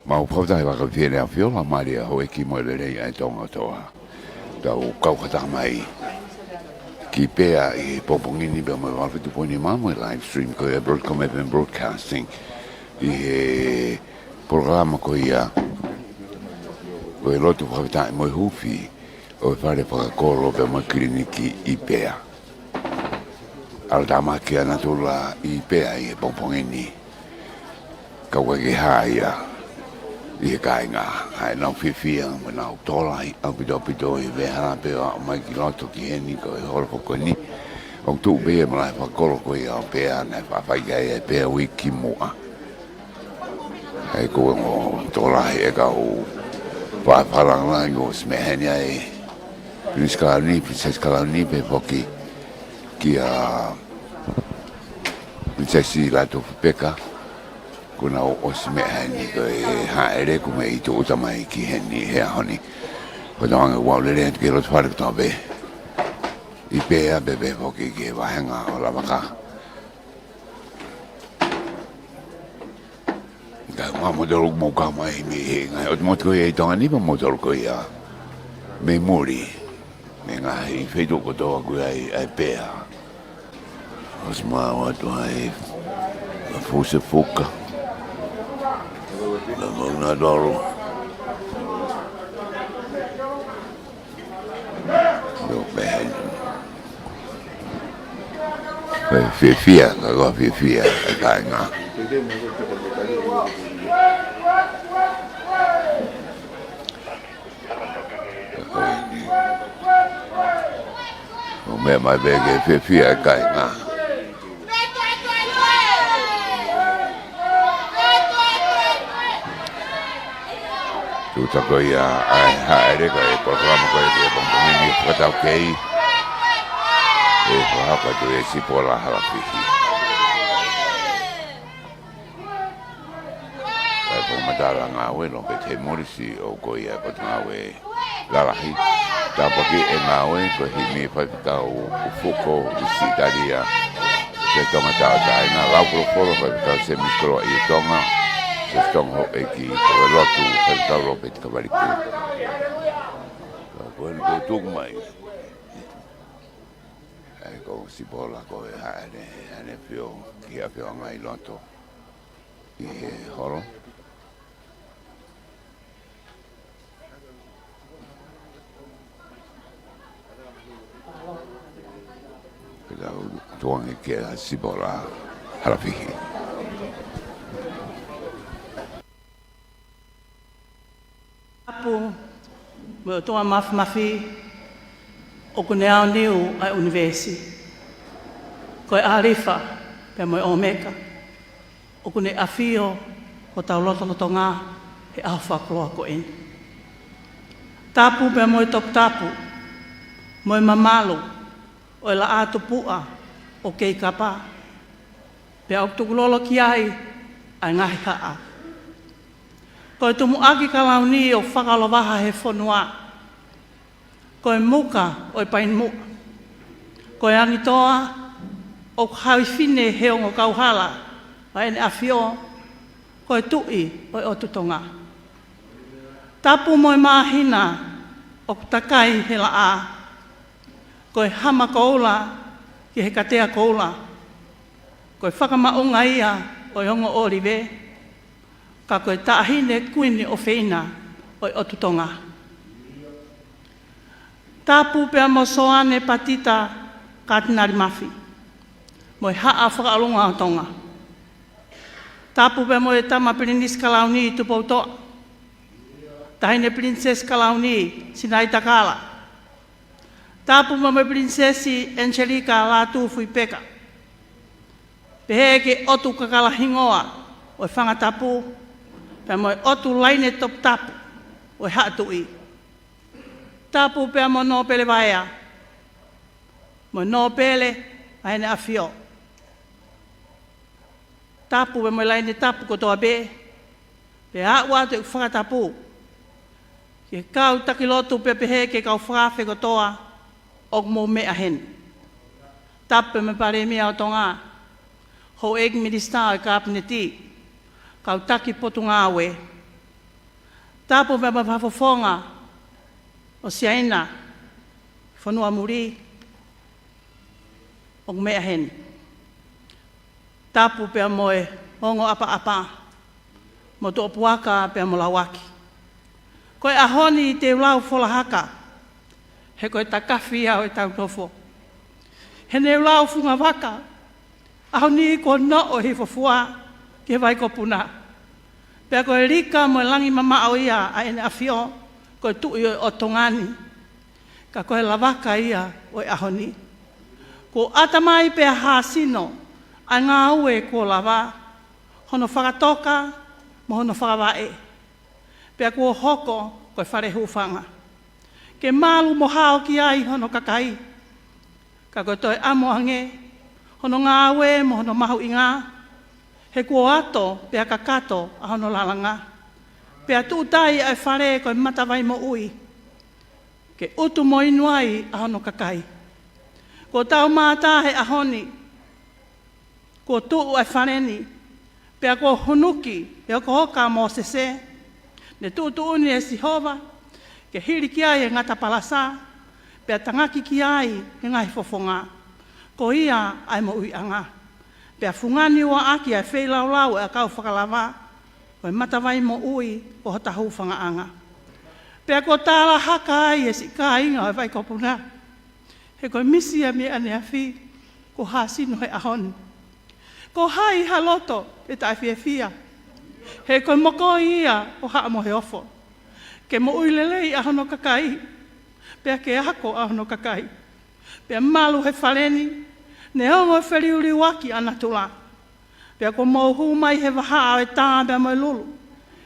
mau pautai waka whiene a whiola maria ho e ki mo le rei ai tonga toa. Tau kaukata mai. Ki pea i popongini pe mo walwhitu poini mamo e live stream ko e Broadcom FM Broadcasting. I he programa ko ia ko e lotu whakatai mo e hufi o e whare whakakolo pe mo kliniki i pea. Aldama ki anatula i pea i he popongini. Kaua ke haia. I he kainga, hai nau whiwhia, mo nau tolai, au pito i veha pe o mai ki loto ki heni ko e holo ko ni. O tu be mo lai whakolo ko i au pea, nei whawhaikai e pea wiki mua. Hei ko o tolai e kau whaiparang lai o smehenia e Princess Kalani pe poki ki a Princessi lato peka. Kuna o si mea heni ko e haere ku me i tu utamai ki heni hea honi. Ko ta wanga wau lere ki rotu whare kutoa be. I pea bebe poki ki e wahenga o la waka. Ka ma modoro mo ka mai me he ngai. O te motu ko e tonga nipa modoro ko ia. Me muri. Me ngai i wheito kotoa ku ai pea. Os maa watu ai. Fuse fuka. La mona dolo. Yo ben. Fia, agora fia, tá nga. O me mai bege fia kai nga. Tuta ko ia ai haere ko e programa ko e pomini whatau kei e whahapa tu e sipola halapihi e pomatala ngā we no pe te morisi o ko ia ko ngā we lalahi tapaki e ngā we ko himi whaitau ufuko isi daria se tomatau tai ngā laupuro polo whaitau se miskoro i tonga se tongo e ki ko lotu whaitau rope te kawariku ko en ko tuku mai e ko sipola ko e haere pio ki a pio ngai loto i he horo pila tuangi ki a sipola harapihi Apu, mo toa mafi o kone ao niu ai universi. Koe arifa pe mo omeka. O kone afio o tau loto ngā he au whakloa ko eni. Tapu pe mo top tapu, mo mamalu o la atu pua o kei kapa. Pe au tukulolo ki ai ngahi haa. Koe tumu aki kalauni o whakalowaha he whanua. Koe muka o pain muka. Koe angitoa o hawhiwhine he ongo kauhala. Waene awhio, koe tui o otutonga. Tapu moe mahina o takai he la a. Koe hama koula ki he katea koula. Koe whakamaunga ia o ongo oriwe. Ka koe tāhine kuini o whina o otutonga. Tāpū pia mo soane patita kātinari mawhi. Mo haa whakalunga o tonga. Tāpū pia mo tama Princess Kalauni i tupoutoa. Tahine Princess Kalauni sinai takala. Tāpū pia mo Princessi Angelica la tūwhui peka. Pehe ke otu kakala hingoa o whangatapu. Pea mo otu laine top tapu, o hatu i. Tapu pea mo no pele vaea. Mo no pele, aine awhio. Tapu pea mo laine tapu ko toa be. Pea ua te whakatapu. Ke kau takilotu pea pehe ke kau whawhe ko toa, ok mo mea hen. Tapu me pare mea o tonga. Ho eki minister o kabineti. Kau taki potu ngāwe, Tapu me mafafonga o siaina, whanua muri, o mea hen. Tapu pea moe, hongo apa, mo tō puaka pea mo lawaki. Koe ahoni te ulau wholahaka, he koe takawhi au e tau tofo. He ne ulau funga waka, ahoni ko no o he fofua, ke vai ko puna. Pea koe rika mo langi mama au ia a ene awhio, koe tui o tongani. Ka koe lawaka ia o e ahoni. Ko atamai pea hasino, a ngā ue ko lawa, hono whakatoka, mo hono whakawae. Pea kua hoko, koe whare hufanga. Ke malu mo hao ki ai hono kakai. Ka koe toi amo ange, hono ngā ue mo hono mahu i ngā. He kua ato, pea kakato, a hono lalanga. Pea tūtai ai whare koe matawai mo ui. Ke utu mo inuai a hono kakai. Ko tau mātā he ahoni. Ko tuu ai whareni. Pea ko hunuki, pea ko hoka mo sese. Ne tūtu uni e Sihova. Ke hiri ki ai e ngata palasa. Pea tangaki ki ai e ngai fofonga. Ko ia ai mo ui anga. Pea fungani ua aki ai wheilau e a kau whakalawa. Ko e matawai mo ui ko hota hufanga anga. Pea ko tāla haka ai e si ka inga e vai kopuna. He koe misi a me ane a whi, ko hasino he ahoni. Ko hai haloto e tai fia fia. He koe moko ia o haa mo he ofo. Ke mo uilelei a hono kakai. Pea ke hako a hono kakai. Pea malu he whaleni. Ne hongo e whiriuri waki ana tula. Pea ko mohu mai he waha e tābea mo e lulu.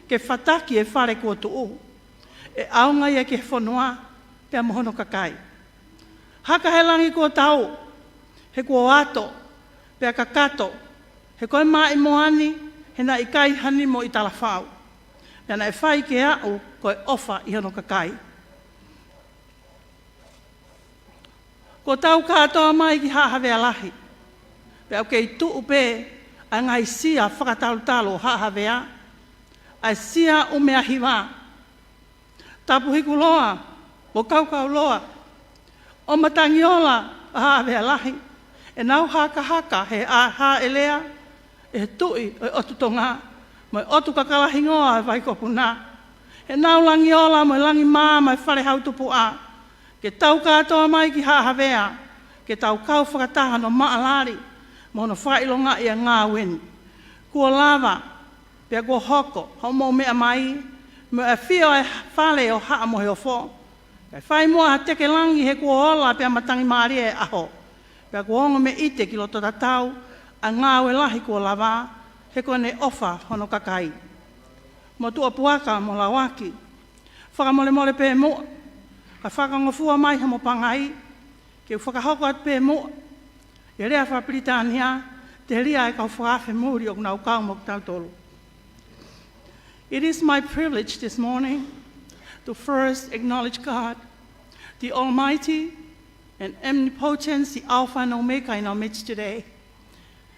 Ke whataki e whare kua tuu. E aunga ia ke whanua. Pea mo hono kakai. Haka he langi kua tau. He kua ato. Pea kakato. He koe mai moani. He na ikai hani mo i tala whau. Pea na e whai ke au koe ofa i hono kakai. Ko tau katoa mai ki hahawea lahi. Pea kei tuu pe a ngai sia whakatalu hahawea. A sia umea hiwa. Tapu hiku loa. Mo kaukau loa. O matangi ola a hahawea lahi. E nau haka he a ha elea. E tui o otu tonga. Mo otu kakalahi ngoa e vai kopuna. E nau langi ola mo langi maa mai whare hautupu a. Ke tau katoa mai ki hahawea. Ke tau kau whakataha no maalari. Mo no whailonga i a ngā weni. Kua lava. Pea kua hoko. Homo mea mai. Mo e whio e whale o haa mo he o fo. Kai whai mua ha teke langi he kua ola pea matangi maari e aho. Pea kua ongo me ite ki loto tatau. A ngā ue lahi kua lava. He kone ofa hono kakai. Mo tua puaka mo lawaki. Whakamole mole pe mua. Ka whakangofua mai hamo pangai. Ke whakahoko at pe mua. E rea whapritania. Te ria e kau whakawhi muri o kunau kau mo kutautolu. It is my privilege this morning to first acknowledge God, the Almighty and Omnipotent, the Alpha and Omega in our midst today.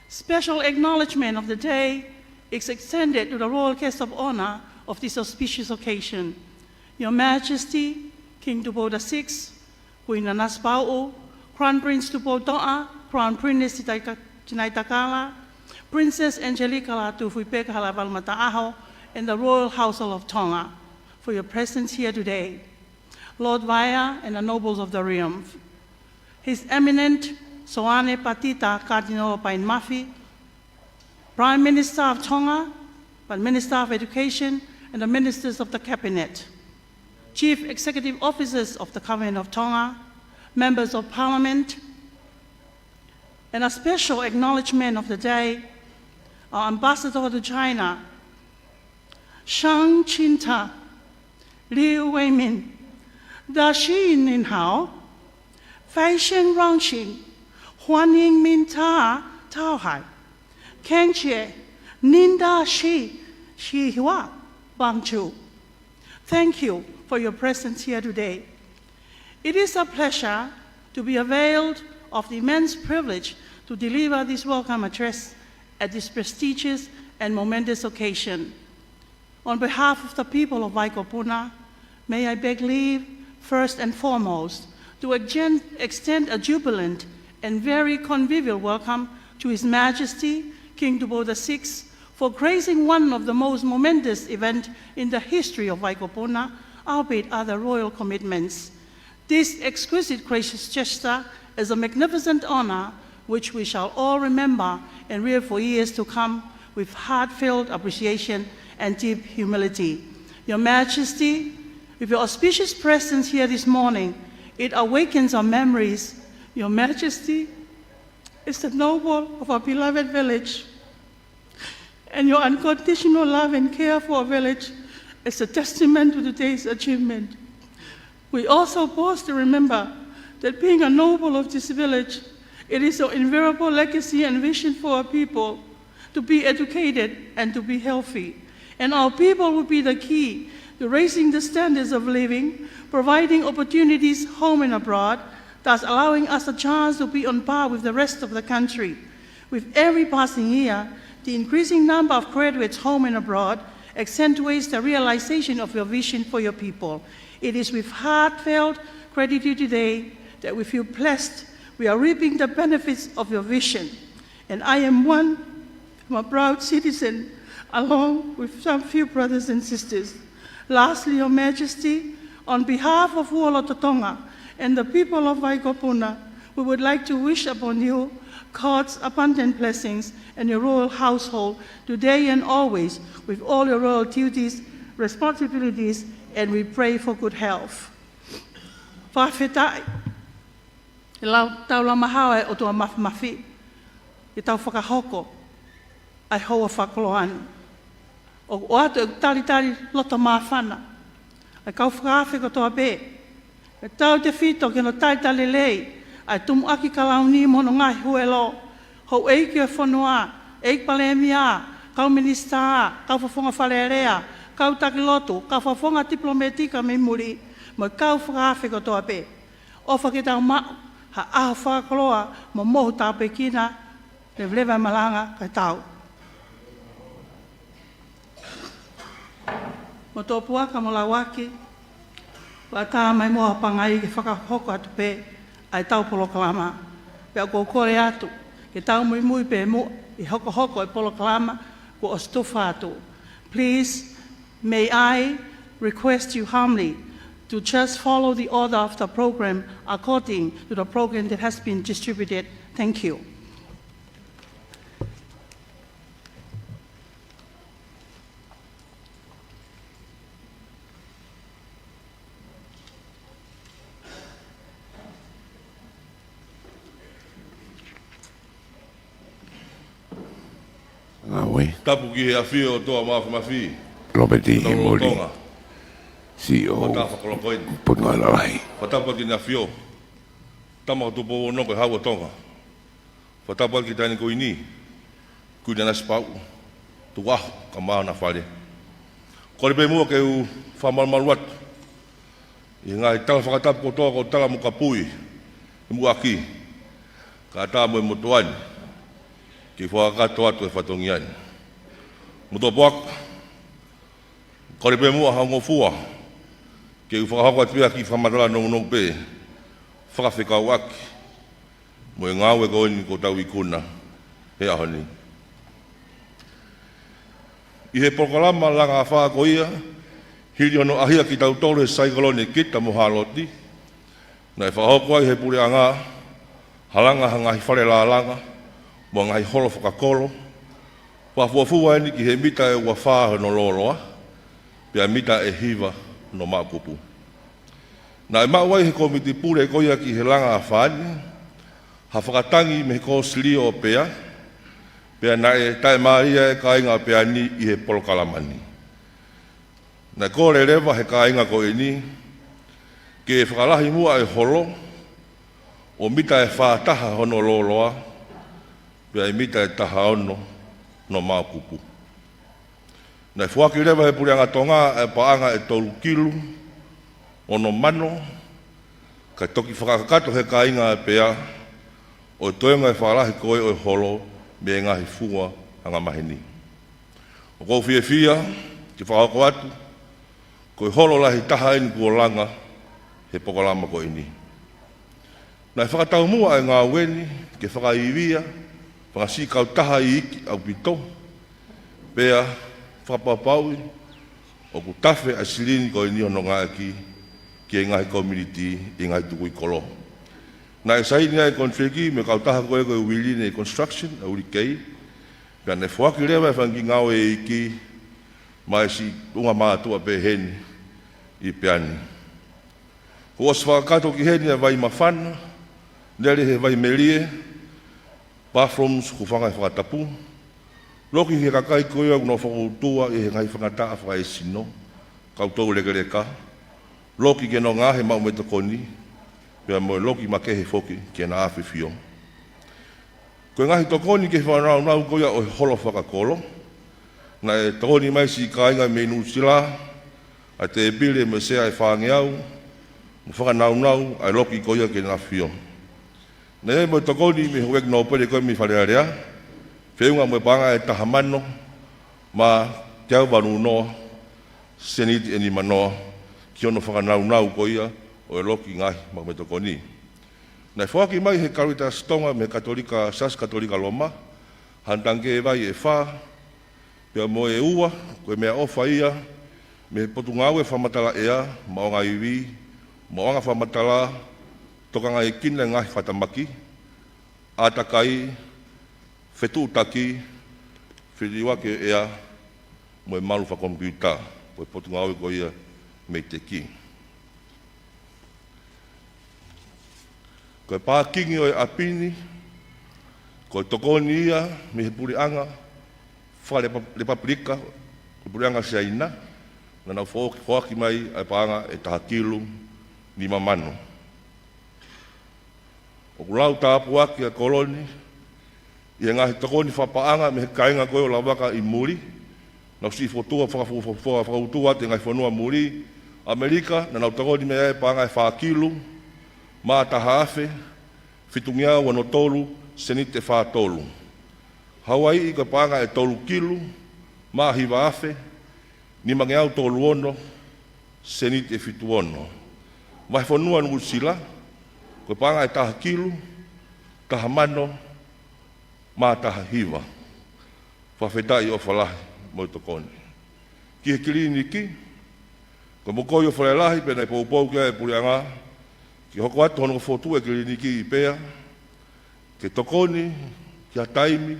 Special acknowledgement of the day is extended to the royal guest of honor of this auspicious occasion. Your Majesty, King Tupoda VI, Queen Anaspao, Crown Prince Tupotoa, Crown Princess Tinaitakala, Princess Angelica Tufuipeka Halavalmataaho, and the Royal Household of Tonga, for your presence here today. Lord Vaya and the nobles of the realm. His Eminent Soane Patita Cardinal Pain Mafi, Prime Minister of Tonga, Minister of Education, and the Ministers of the Cabinet, Chief Executive Officers of the Government of Tonga, Members of Parliament, and a special acknowledgement of the day, our Ambassador to China, Shang Chinta, Liu Weimin, Da Shi Nin Hao, Fei Shen Rongxing, Huan Ying Min Ta Tao Hai, Ken Jie, Ninda Shi, Xi Hua, Bang Chu. Thank you for your presence here today. It is a pleasure to be availed of the immense privilege to deliver this welcome address at this prestigious and momentous occasion. On behalf of the people of Waikopuna, may I beg leave, first and foremost, to extend a jubilant and very convivial welcome to His Majesty, King Tupo VI, for gracing one of the most momentous events in the history of Waikopuna, albeit other royal commitments. This exquisite gracious gesture is a magnificent honor which we shall all remember and rear for years to come with heartfelt appreciation and deep humility. Your Majesty, with your auspicious presence here this morning, it awakens our memories. Your Majesty is the noble of our beloved village, and your unconditional love and care for our village is a testament to today's achievement. We also pause to remember that being a noble of this village, it is our invariable legacy and vision for our people to be educated and to be healthy. And our people will be the key to raising the standards of living, providing opportunities home and abroad, thus allowing us a chance to be on par with the rest of the country. With every passing year, the increasing number of graduates home and abroad accentuates the realization of your vision for your people. It is with heartfelt gratitude today that we feel blessed we are reaping the benefits of your vision. And I am a proud citizen, along with some few brothers and sisters. Lastly, Your Majesty, on behalf of Huolototonga and the people of Waikopuna, we would like to wish upon you God's abundant blessings and your royal household today and always with all your royal duties, responsibilities, and we pray for good health. Whawhetai, e tau la mahawa o tua mafi, e tau whakahoko, ai hoa whakoloani. O atu e tari loto mawhana, ai kau whakawhi ko toa pē. E tau te whito ke no tari lei, ai tumu aki kalauni mono ngai huelo, hou eiki e whanua, eik palemia, kau minista, kau whafonga whalerea, kau takilotu, kau whafonga diplomatika me muri, mo kau whakawhi ko toa pē. O whaketau mau, ha aho whakaloa, mo mohu tau pekina, le vlewa malanga kai tau. Mo tō puaka mo la waki, wa tā mai moa pangai ke whakahoko atu pē, ai tau polo kalama. Pea ko kore atu, ke tau mui pē mo, i hoko e polo kalama, ko o stufa atu. Please, may I request you humbly to just follow the order of the program according to the program that has been distributed. Thank you. Tapu ki he awhi o toa mafi. Robeti he mori. Si o punga larai. Whatapa ki na whio. Tama tupo o noko hawa tonga. Whatapa ki tani ko ini. Kuina na spau. Tu waho ka maa na whare. Kore pe mua ke u whamarmaruat. I ngai tala whakatapu ko toa ko tala muka pui. I mua ki. Ka tā mo e motuani. Ki whakakato atu e whatongiani. Muto poak, kore pe mua hango fua, ke u whakahako atua ki whamatala nongonong pe, whakawhikau aki, mo e ngāwe ko ni ko tau i kuna, he ahoni. I he prokalama langa a whako ia, hiri ono ahia ki tau tore saikolone kita mo haloti, na e whahoko ai he pure anga, halanga hangahi whare la langa, mo ngai holo whakakolo, Wafuafua ni ki he mita e wafaa no loloa, pia mita e hiva no makupu. Na e mawai he komiti pure koia ki he langa a whaani, ha whakatangi me he ko sili o pea, pia na e tae maria e kainga pea ni i he polokalamani. Na kore rewa he kainga ko e ni, ke e whakalahi mua e holo, o mita e whaataha hono loloa, pia e mita e taha ono, no makupu. Nei whaki rewa he purianga tonga e paanga e tolu kilu, ono mano, kai toki whakakato he kainga e pea, o toenga e whalahi koe o e holo, me ngahi fua anga mahini. O kou fia, Ke whakako atu, koe holo lahi taha eni kua langa, he pokalama koe ni. Nai whakatau mua e ngā weni, ke whakaiwia, whakasikau taha I iki au pito, pea whakapapaui, o ku tawhe a silini koe ni hono ngā ki, ki e ngahi community, I ngahi tuku I kolo. Nā e saini ai kontreki, me kautaha koe koe Wiline Construction, a uri kei, pea ne whaki rewa e whangi ngau e iki, mai si unga mātua pe heni, I peani. Ko os whakato ki heni a vai mawhana, nere he vai melie, bathrooms ku whanga e whakatapu, loki he kakai koe au no whakautua e he ngai whangataa whaka sino, kautou legereka, loki ke no ngā he mau me tokoni, pea moe loki ma ke he foki ke na awhi fio. Koe ngahi tokoni ke whanau nau koia o he holo whakakolo, na e tokoni mai si kāinga me nusila, a te ebile me sea e whangeau, mo whakanau nau ai loki koia ke na fio. Na e moe tokoni me huek no pere koe mi wharearea, whiunga moe panga e tahamano, ma te au wanu noa, seniti eni manoa, ki ono whakanau nau koia, o e loki ngahi ma me tokoni. Nei whaki mai he Caritas Tonga me Katolika, Sas Katolika Loma, hantange e vai e wha, pia mo e ua, koe mea ofa ia, me potu ngau e whamatala ea, ma o ngai iwi, ma o nga whamatala, toka ngai kina ngahi whatamaki, atakai, whetu utaki, whiriwa ke ea, mo e malu whakomputa, koe potu ngau e koe ia, me te ki. Koe pākingi o e apini, koe tokoni ia, me he puri anga, wha le paprika, le puri anga se aina, na nau whoaki mai ai pāanga e taha kilu ni mamano. O kulau tāpu aki a koloni, I ngahi tokoni whapaanga me he kainga koe o la waka I muri, nau si whotua whakautua te ngai whanua muri, Amerika, na nau tokoni me e pāanga e whaakilu, mā taha awhe, whitungia wano tolu, senite wha tolu. Hawaii I ka pānga e tolu kilu, mā hiwa awhe, ni mange au tolu ono, senite whitu ono. Mai whanua nungu sila, ka pānga e taha kilu, taha mano, mā taha hiwa. Whawhetai o whalahi, mo tokoni. Ki he kilini ki, ka mokoi o whalelahi, pena I poupou kia e purianga, ki hoko atu hono whotu e kiliniki I pea, ke tokoni, ki a taimi,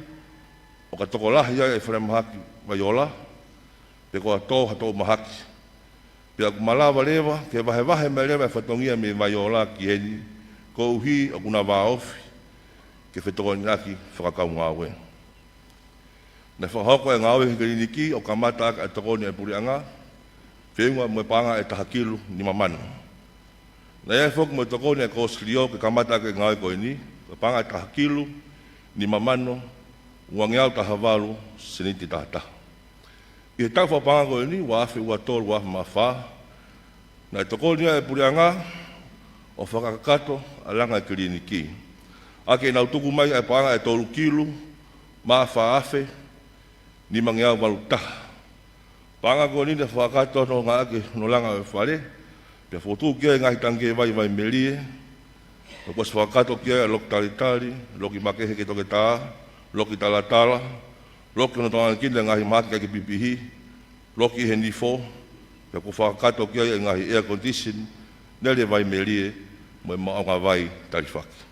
o ka toko lahi ai e whare mahaki mai ola, pe koa tō hato mahaki. Pe aku malawa lewa, ke wahe mai lewa e whatongia me mai ola ki heni, ko uhi o kuna wā ofi, ke whetokoni aki whakakau ngāwe. Na whahoko e ngāwe ki kiliniki, o ka mata aka e tokoni e purianga, whiunga mo e pānga e tahakilu ni mamanu. Na ia fok mo tokoni e kōskrio ke kamata ke ngāi koe ni, ka panga e taha kilu, ni mamano, uangeau taha walu, seniti taha taha. I he tau whapanga koe ni, wafe ua tolu wafe mawha, na e tokoni e purianga, o whakakato, alanga e kiliniki. Ake nau tuku mai e panga e tolu kilu, mawha afe, ni mangeau walu taha. Panga koe ni ne whakakato no ngā ake no langa e whare, pia whotu kia ngahi tange vai melie, o kwas whakato kia e loki talitali, loki makehe ke toke taa, loki talatala, loki no tonga kinde ngahi maki ke pipihi, loki he nifo, pia ko whakato kia e ngahi air condition, nele vai melie, mo e maonga vai talifaki.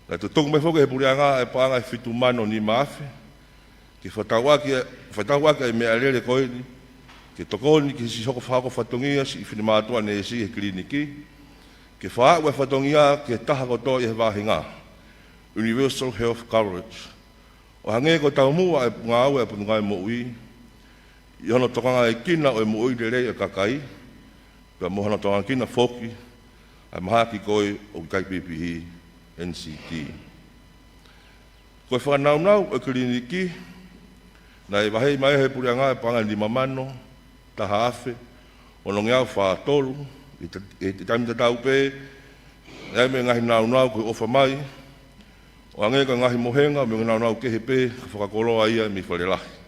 Na tutongu me whoke he purianga e paanga e whitu mano ni maafe, ki whatawaki e mea lele koe ni, ke tokoni ki si hoko whako whatongia si whini mātua ne si he kiliniki, ke whaak we whatongia ke taha koto I he wāhinga, Universal Health Coverage. O hange ko tau mua e ngā au e pungai mo ui, I hono tokanga e kina o e mo ui lere e kakai, pia mo hono tokanga kina whoki, ai mahaki koe o kai pipihi NCT. Koe whanau e kiliniki, na e wahei mai he purianga e panga ni mamano, taha awhe, ono ngeau wha tolu, I te taimita tau pē, e me ngahi nau koe ofa mai, o angeka ngahi mohenga, me ngahi nau kehe pē, ka whakakoloa ia mi whalelahi.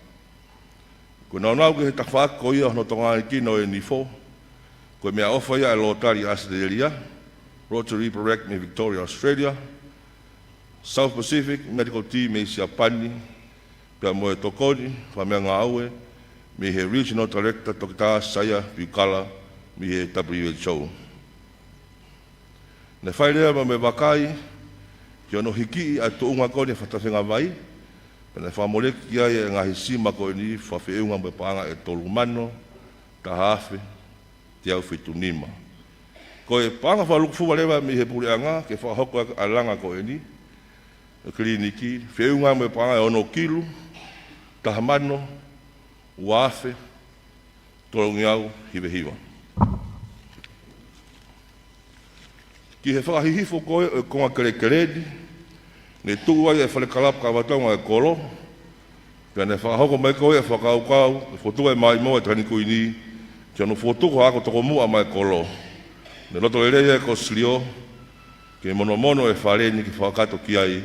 Ko nau ke he tawhaak ko ia no tonga i kino e ni fo. Ko mea ofa ia e lotari Australia, Rotary Project me Victoria, Australia, South Pacific Medical Team e Siapani, pia mo e tokoni, wha mea ngā aue, me he Regional Director Tokita Saya Piukala, me he WHO. Ne whai rea ma me wakai, ki ono hiki a to unga kone whatawhenga vai, pene whamoleki ai e ngahi sima ko ni whawheunga me paanga e tolu mano, ta hawhi, te au whitu nima. Ko e paanga whaluku fuwa lewa mi he pureanga, ke whahoko a langa ko ni, kliniki, wheunga me paanga e ono kilu, taha mano, uafe, tolongi au, hiwe hiwa. Ki he whakahihifo koe e konga kerekeredi, ne tuu ai e whalekalapa ka watonga e kolo, pia ne whakahoko mai koe e whakaukau, e whotua e mai moa e taniku ini, ki anu whotuko hako toko mua mai kolo. Ne loto e reia e ko slio, ke mono mono e whareni ki whakato ki ai,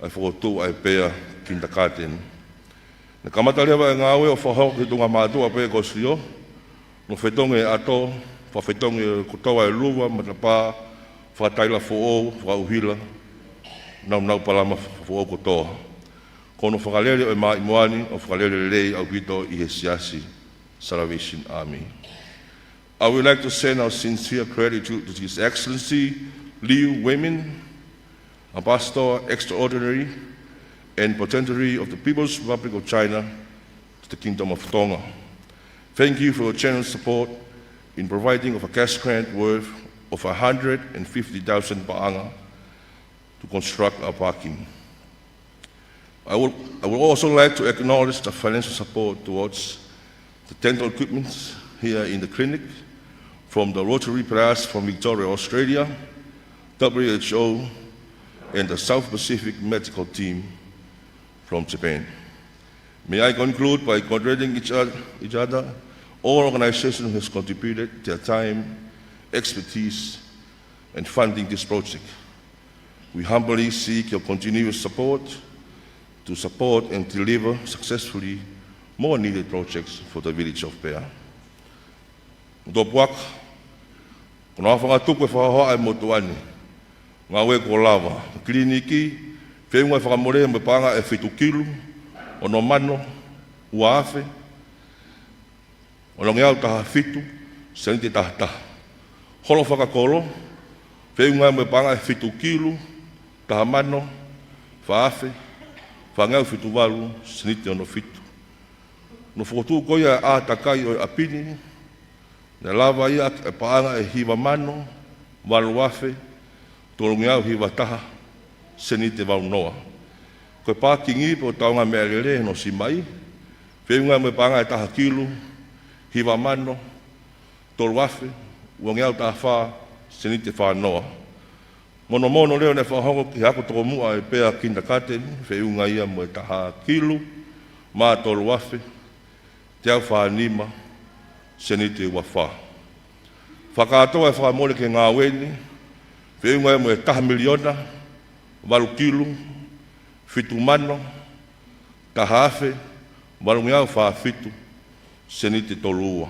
ai whotua e pea kindakaten. Ne kamata lewa e ngāwe o whahoko ki tunga mātua pea ko slio, no whetonge e ato, whawhetonge e kutoa e luwa, matapā, whataila fo'o, whauhila, nau palama fo'o kotoa. Kono whakalele o mai moani o whakalele lei au hito i he siasi, Salvation Army. I would like to send our sincere gratitude to His Excellency Liu Weimin, Ambassador Extraordinary and Potentiary of the People's Republic of China to the Kingdom of Tonga. Thank you for your generous support in providing of a cash grant worth of 150,000 ba'anga to construct our parking. I would also like to acknowledge the financial support towards the dental equipment here in the clinic from the Rotary Press from Victoria, Australia, WHO, and the South Pacific Medical Team from Japan. May I conclude by congratulating each other, all organizations who have contributed their time, expertise, and funding this project. We humbly seek your continuous support to support and deliver successfully more needed projects for the village of Pea. Dopuak, kuna whakatuku e whakahoa e motuani, ngā we ko lava, kliniki, whenua e whakamore me panga e whitu kilu, ono mano, uafe, ono ngeau taha whitu, senite taha taha. Holo whakakolo, whenua me panga e whitu kilu, taha mano, whaafe, whangau whitu walu, senite ono whitu. No whotu koia a takai o apini, ne lava ia e paanga e hiwa mano, walu wafe, tolungiau hiwa taha, senite walu noa. Koe pākingi po taonga mea lere no si mai, whenua me panga e taha kilu, hiwa mano, tolu wafe, uangeau taha wha, senite wha noa. Mono mono leo ne whahongo ki hako toko mua e pea kindakaten, wheunga ia mo e taha kilu, mā tolu wafe, te au whanima, senite ua wha. Whakatoa e whamole ke ngā weni, wheunga ia mo e taha miliona, walu kilu, whitu mano, taha afe, walu ngiau wha whitu, senite tolu ua.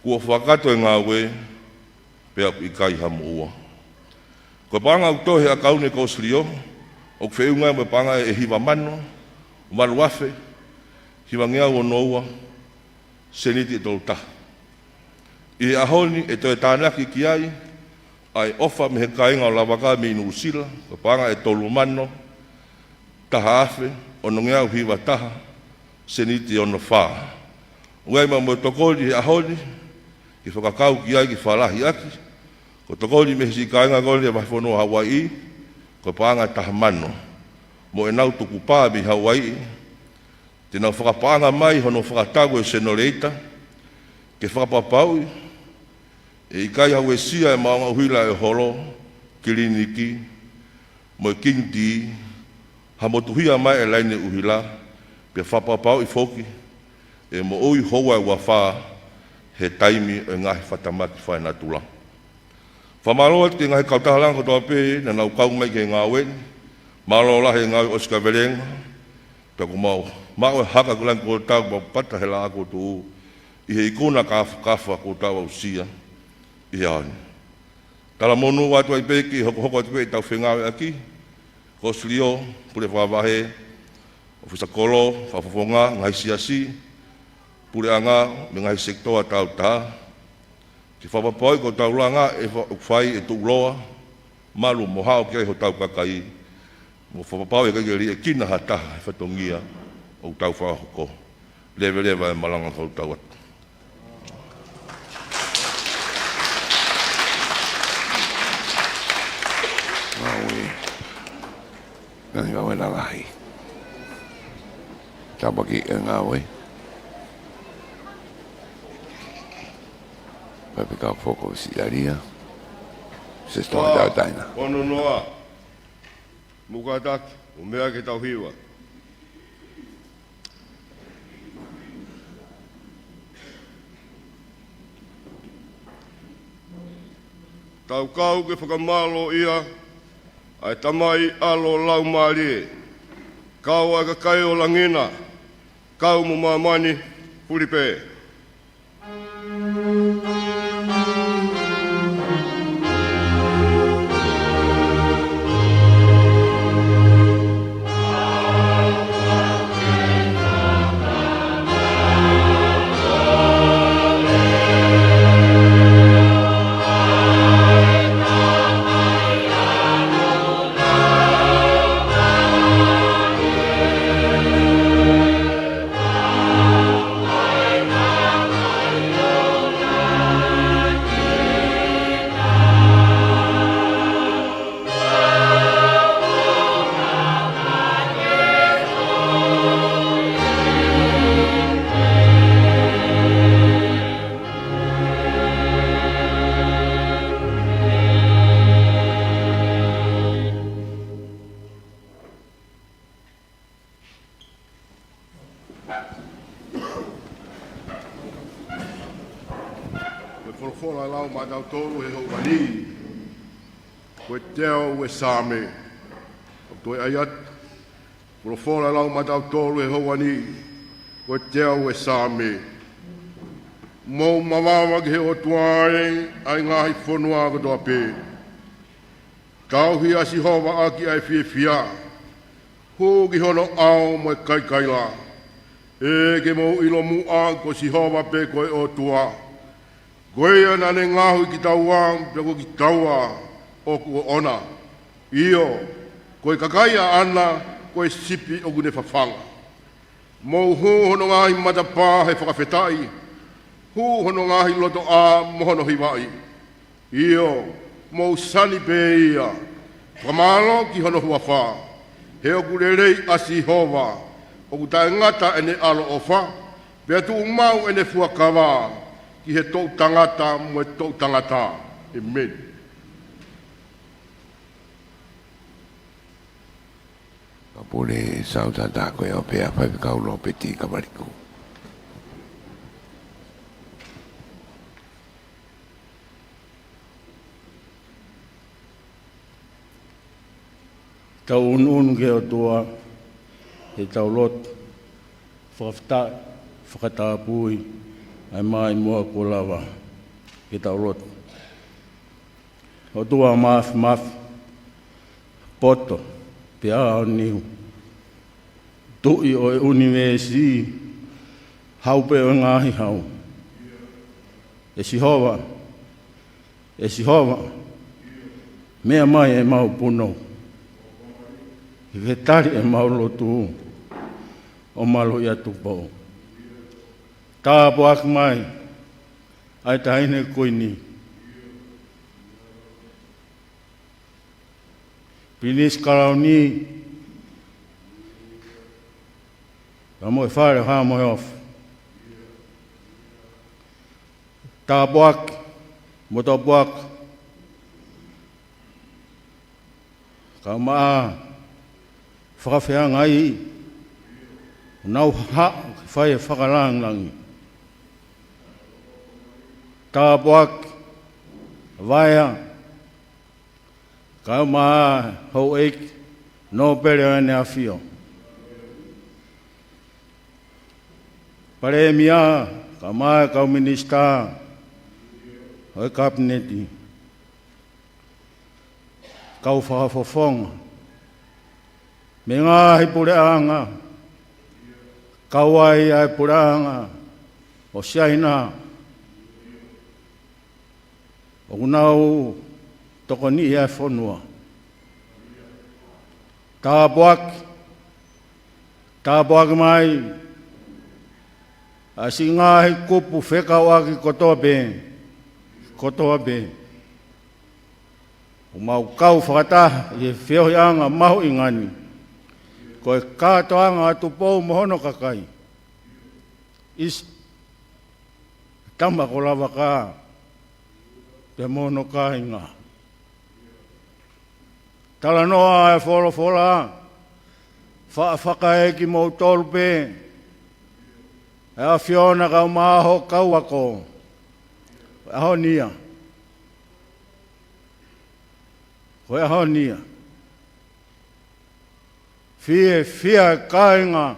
Kua whakato e ngā we, pea i kai hamu ua. Ko panga utohe a kaune ko slio, o wheunga me panga e hiwa mano, walu wafe, hiwa ngeau o noua, seniti e tolu taha. I ahoni e toi tānaki ki ai, ai ofa me he kainga o lawaka me inu usila, ko panga e tolu mano, taha afe, ono ngeau hiwa taha, seniti ono whaa. Uai ma mo tokoli he ahoni, ki whakakau ki ai ki whalahi aki, ko tokoli me hisi kainga kone e whaifono Hawaii, ko panga taha mano. Mo e nau tuku pā mi Hawaii, te nau whakapanga mai hono whakatago e Senoreita, ke whakapapaui, e i kai hau e sia e maunga huila e holo, kiliniki, mo e kinti, ha motuhia mai e laine uhila, pe whapapau i foki, e mo ui hoa e wawha, he taimi e ngahi whatamaki whaina tula. Whamaloa te ngahi kautahalanga ko toa pe, na nau kau mai ke ngā weni, malo lahe ngāi Oscar Verenga, pe kumau. Mao haka kulang ko tau ba pata hela ako tu. Ihe ikuna kafa ko tau usia. Ian. Tala monu watu ai peki hoko atu e tau whengawe aki. Ko slio pule whawahe. Ofisa kolo, whafafonga, ngai siasi. Pule anga, me ngai sektoa tau ta. Ki whapapoi ko tau langa e whai e tu loa. Malu mohao kia ho tau kakai. Mo whapapau e kageri e kina hata e whatongia o tau whahoko. Lewe lewa e malanga kau tau atu. Maui. Nani wawe na lahi. Tabaki e ngawe. Papi kau foko si aria. Se stoa tau taina. Ono noa. Mukataki, o mea ke tau hiwa. Tau kau ke whakamalo ia, ai tamai alo lau malie. Kau ai ka kai o langina, kau mo mamani pulipe. Whorofora lau matau tōru he hau wani. Koe teo e sāme. O toi aiat. Whorofora lau matau tōru he hau wani. Koe teo e sāme. Mou mawawa ki he o tuae ai ngahi whonua katoa pē. Tauhi asi hova aki ai fie fia. Hu ki hono ao mo kai kai la. E ke mou ilo mua ko si hova pē koe o tua. Koe ana ne ngahu ki taua, peko ki taua o kua ona. Io, koe kakaia ana, koe sipi o kune whawhanga. Mou hu hono ngahi matapā he whakawhetai. Hu hono ngahi loto a mohono hiwai. Io, mou sani pē ia. Whamalo ki hono huawha. He o kurerei asi hova. O kutai ngata ene alo ofa. Pea tu umau ene fuakawa. Ki he tau tangata mo e tau tangata. Amen. Ka pule sauta tako e o pea whai kau lo peti ka mariku. Tau unu ke o tua, he tau lot, whakatapui, ai mai mua ko lava, he tau lot. O tua maf, poto, pe a niu. Tui o e universi, hau pe o ngahi hau. E sihova, mea mai e mau puno. I ke tari e maulo tu o malo ia tupau. Tāpo ak mai, ai tahine koini. Pinis karau ni, ka mo e whare ha mo e off. Tāpo ak, mo tāpo ak, ka maa, whakawhianga ai, nau ha, whai e whakarangangi. Tāpuak, vaia, ka maa hau eik, no pere ane a whio. Pare mia, ka mai kau minista, hoi kabineti. Kau whakafofonga. Me ngā he pureanga, kau ai ai pureanga, o siaina, o unau toko ni e whonua. Tā boaki mai, a si ngā he kupu whekau aki kotoa be. O mau kau whakata i e whiohianga mahu ingani, ko e kātoanga atu pou mohono kakai. Tama ko lava ka, pe mohono ka inga. Tala noa e wholofola, whaka ki mou tolu pe, e a whiona kau maho kau ako, e aho nia. Koe aho nia. Fia kāinga.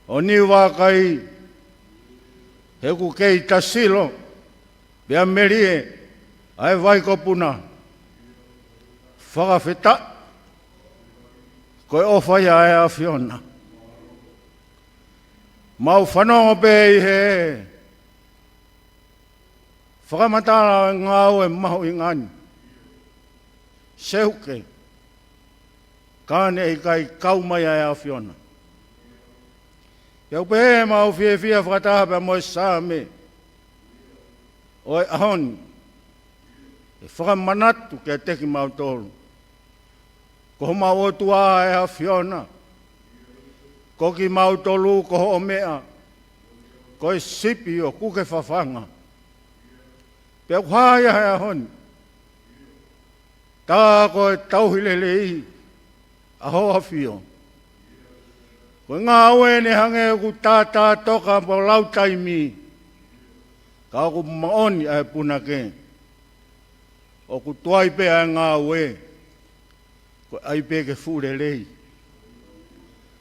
O ni wākai. Heku kei tasilo. Bea merie. Ai vaiko puna. Whakawheta. Koe owhai ai a whiona. Mau whanongo pe i he. Whakamatala ngāu e mahu i ngani. Seuke. Kāne i kai kaumai ai a whiona. Iau pehe mau fie whakataha pe moe sāme. Oi ahoni. E whakamanatu ke teki mau tolu. Ko mau o tua ai a whiona. Ko ki mau tolu ko o mea. Ko e sipi o kuke whawhanga. Pea kuhaya hea honi. Tā koe tauhilele i. Aho a whio. Koe ngā uene hange ku tātā toka po lau taimi. Ka ku maoni ai punake. O ku tuai pe ai ngā ue. Koe ai pe ke furelei.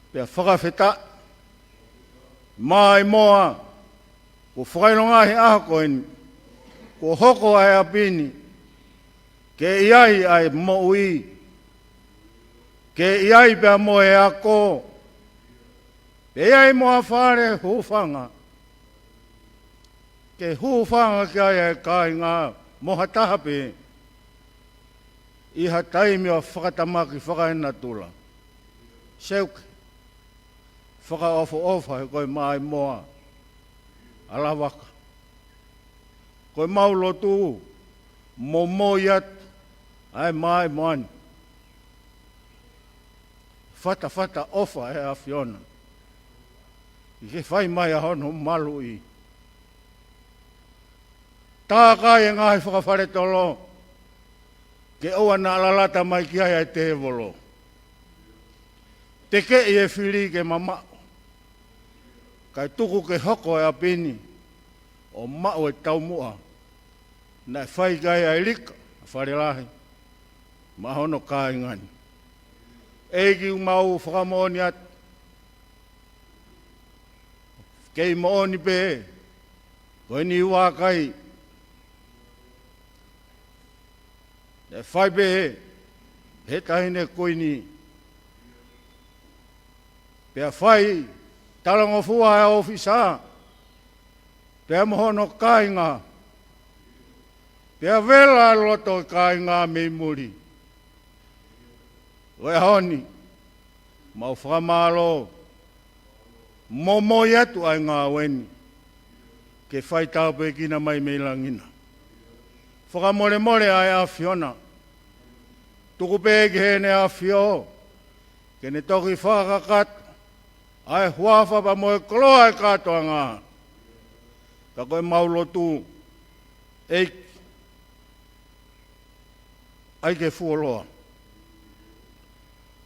Pea whakawheta. Mai moa. Ko whakailonga he aha koeni. Ko hoko ai a pini, ke iai ai moui, ke iai pia mo e ako, pe iai mo a whare hufanga, ke hufanga ki ai ai kai ngā moha tahape, iha taimi o whakatamaki whakaina tula. Seuke, whakaofo he koe mai moa, alawaka. Koe maulo tu, mo iat, ai mai moani. Fata ofa e a whiona. I ke whai mai a hono malu i. Tā kai e ngahi whakawhare tolo, ke oa na alalata mai ki ai te evolo. Te ke i e whiri ke mama. Kai tuku ke hoko e a pini, o mao e tau mua. Nai whai gai ai rika, whare lahi. Mahono kai ngani. Egi umau whakamoni atu. Kei mooni pe. Koe ni wakai. Ne whai pe. He tahine koe ni. Pea whai. Talango fua e ofisa. Pea mohono kai ngā. Pea vela loto kai ngā me muri. Oe honi. Mau whakamalo. Momo iatu ai ngā weni. Ke whai tau pe kina mai me langina. Whakamore ai a whiona. Tuku pe ki hene a whio. Ke ne toki whakakat. Ai huafa pa moe kloa e katoa ngā. Ka koe maulo tu. Ai ke fuoloa.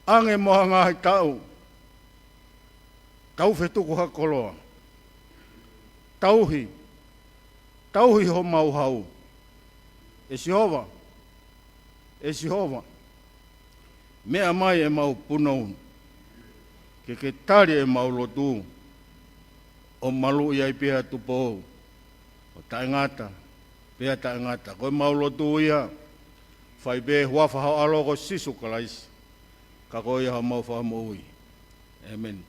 Ange moha ngāhi tau. Tau whetuku hakoloa. Tauhi. Tauhi ho mau hau. E Sihova. E Sihova. Mea mai e mau punoun. ke tari e maulotu, o malu ia i pia tupo, o taingata, pia taingata, koe maulotu ia, fai be huafa hao aloko sisu kalaisi, ka koe ia mau wha mo ui. Amen.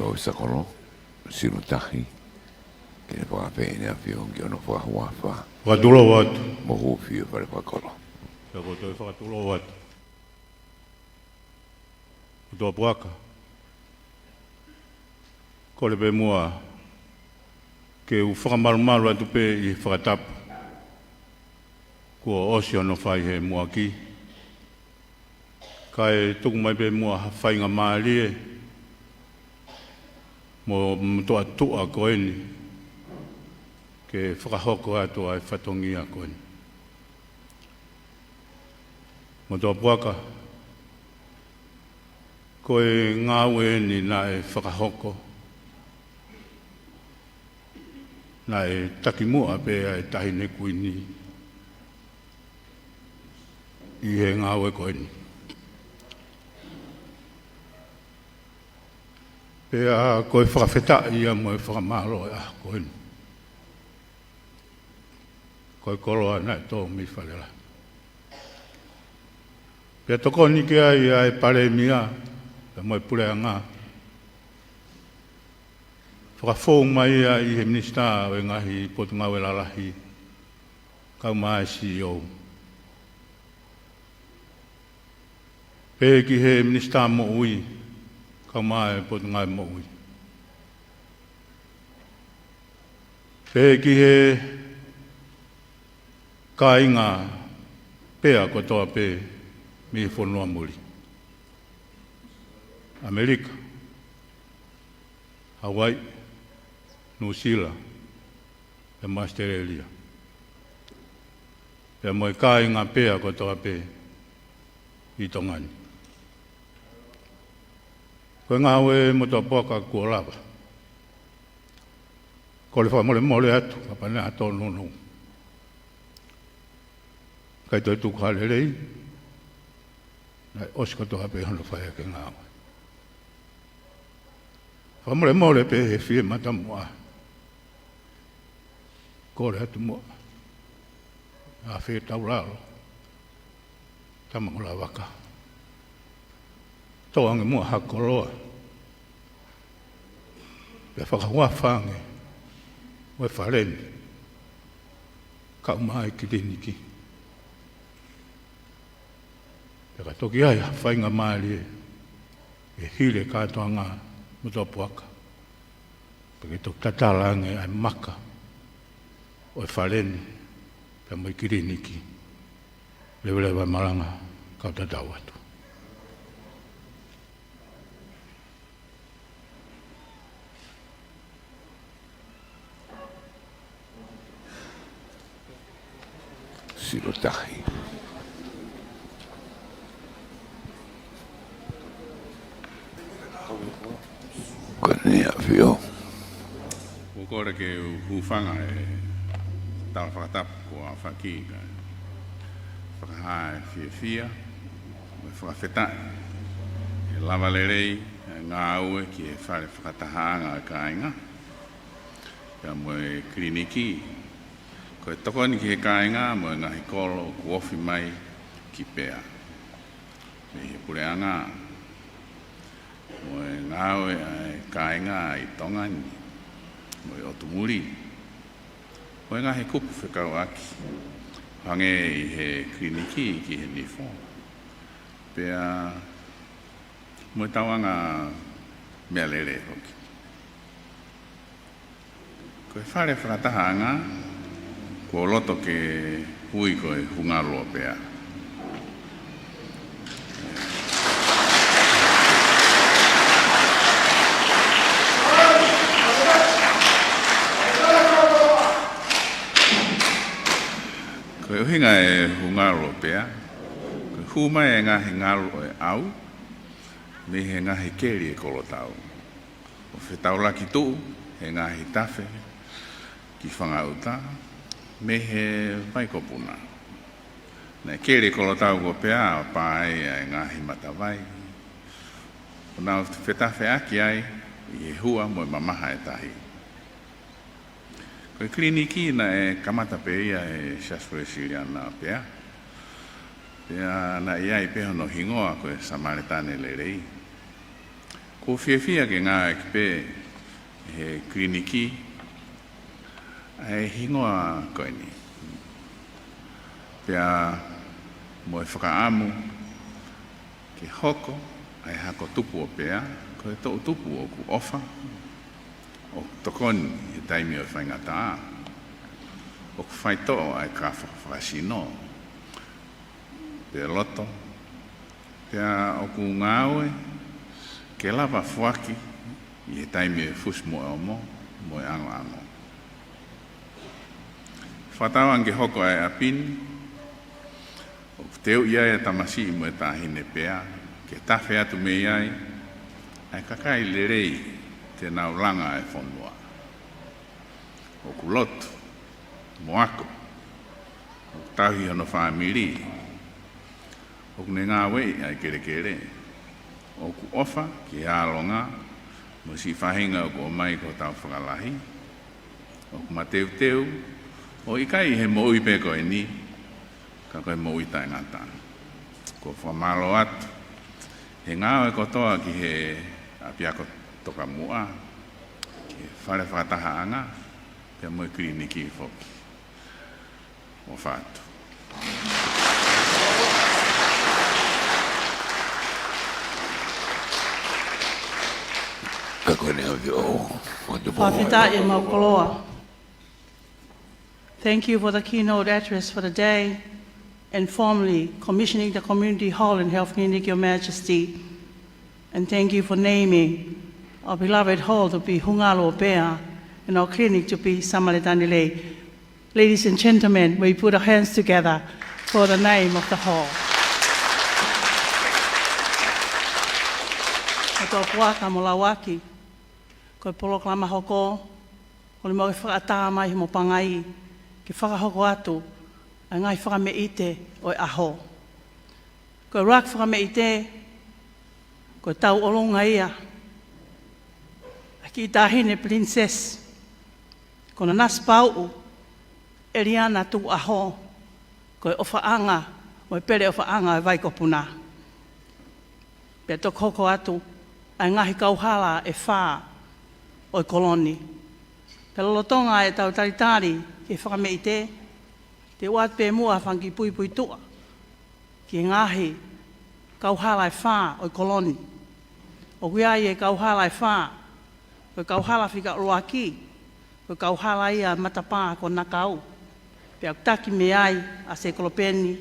o sakolo siru tahi ke pa pe ne afio ke no fa wa fa Wa tulo wat. mo hu fi pa pa kolo Ka ko to fa tulo wat. Do braka. Ko le be mua ke u fa mal mal wa tu pe I fa tap. Ko osio no fai he mua ki. Kai tuku mai be mua fai nga maali mo mtoa tua koeni ke whakahoko ato ai whatongia koeni. Mo toa puaka koe ngā weni na e whakahoko na e takimua pe e tahine kuini I he ngā we koeni. Pea koe whakawheta ia mo e whakamaro e ah koe. Koe koroa na e tō mi whalela. Pea toko ni ke ai e pare mia, e mo e pure a ngā. Whakafōng mai ia I he minista o e ngahi potunga we lalahi. Kau mai CEO. Pea ki he minista mo ui. Kau mai pot ngai mo ui. Pe ki he kainga pea kotoa pe mi whanua muri. Amerika, Hawaii, New Zealand, e Australia. Pe mo kainga pea kotoa pe I tongani. Koe ngā we mo tō poka kua lava. Ko le wha mole atu, ka pane ato nunu. Kai toi tu kale rei. Nai oska to hape hono whaia ke ngā. Whamore mole pe he whie mata mua. Kore atu mua. A whie tau raro. Tamangola waka. Tō ange mua hakoroa. Pea whakahua whange. Ue whareni. Ka umai ki riniki. Pea ka toki ai whainga maari e hile kātoa ngā mutopuaka. Pea ki toki tatalange ai maka. Ue whareni. Pea mai ki riniki. Lewe maranga kau tatau atu. Sirotahi. Konia fio. Ukore ke hufanga e tau whakatapu ko a whaki ka whakahae fia me whakawhetai e lava lerei ngā aue ki e whare whakatahaanga e kāinga kia mo e kliniki ko e tokoni ki he kāinga mo e ngahi kolo ku ofi mai ki pēa me he pureanga mo e ngā aue e kāinga i tongani mo e otumuri mo e ngahi kupu whekau aki hange i he kliniki ki he nifo. Pea mo e tauanga mea lere hoki. Ko e whare whakatahanga, ko loto ke hui ko e hungaroa pea. Ko e uhinga e hungaro pea, ko huma e ngahi ngaro e au, me he ngahi keri e kolotau. O whetau laki tuu, he ngahi tawhe, ki whangauta, me he maikopuna. Nei keri e kolotau ko pea, o pae e ngahi matawai. O nau whetawhe aki ai, i he hua mo e mamaha e tahi. Ko e kliniki na e kamata peia e Shaswe Siriana pea. Pea na ia i pea no hingoa ko e Samaritane le rei. Ko whiawhia ke ngā e kipe he kliniki e hingoa koe ni. Pea mo e whakaamu ke hoko ai hako tupu o pea ko e tō tupu o ku ofa. O tokoni e taimi o whaingata o ku whaito ai ka whakasino pe loto pea o ku ngāue ke lava fuaki i e taimi e fus mo e omo mo e ango ango whatau ange hoko ai apini o ku teo ia e tamasi mo e tahine pea ke tawhi atu me iai ai kakai lerei te naulanga e whonua. O ku lotu, moako, o ku tahi hono whaamiri, o ku ne ngā wei ai kere kere, o ku ofa ki ālonga, mo si whahinga o ku o mai ko tau whakalahi, o ku mateu teu, o ikai he moui pe koe ni, ka koe moui tai ngata. Ko whamalo atu, he ngā e kotoa ki he apiako toka mua, ki whare whakataha anga, pia moe kliniki i whoki. O whātu. Ka koe nea ki o. Whawhita e Maukoloa. Thank you for the keynote address for the day and formally commissioning the Community Hall and Health Clinic, Your Majesty. And thank you for naming our beloved hall to be Hungalo Pea and our clinic to be Samaritanile. Ladies and gentlemen, we put our hands together for the name of the hall. Ko puaka mo lawaki, ko polo klama hoko, ko le mo whakata mai mo pangai, ki whakahoko atu, ai ngai whakameite o aho. Ko rak whakameite, ko tau olonga ia. Ki tahine princess, ko na nas pau, Eliana tu aho, ko o whaanga, o pere o whaanga e vai kopuna. Pea to koko atu, ai ngahi kauhala e whā o koloni. Pe lolotonga e tau taritari ki whakameite, te uat pe mua whangi pui pui tua, ki ngahi kauhala e whā o koloni. O kuiai e kauhala e whā, ko kauhala whika uruaki, ko kauhala ia matapā ko nakau. Pea taki me ai a se kolopeni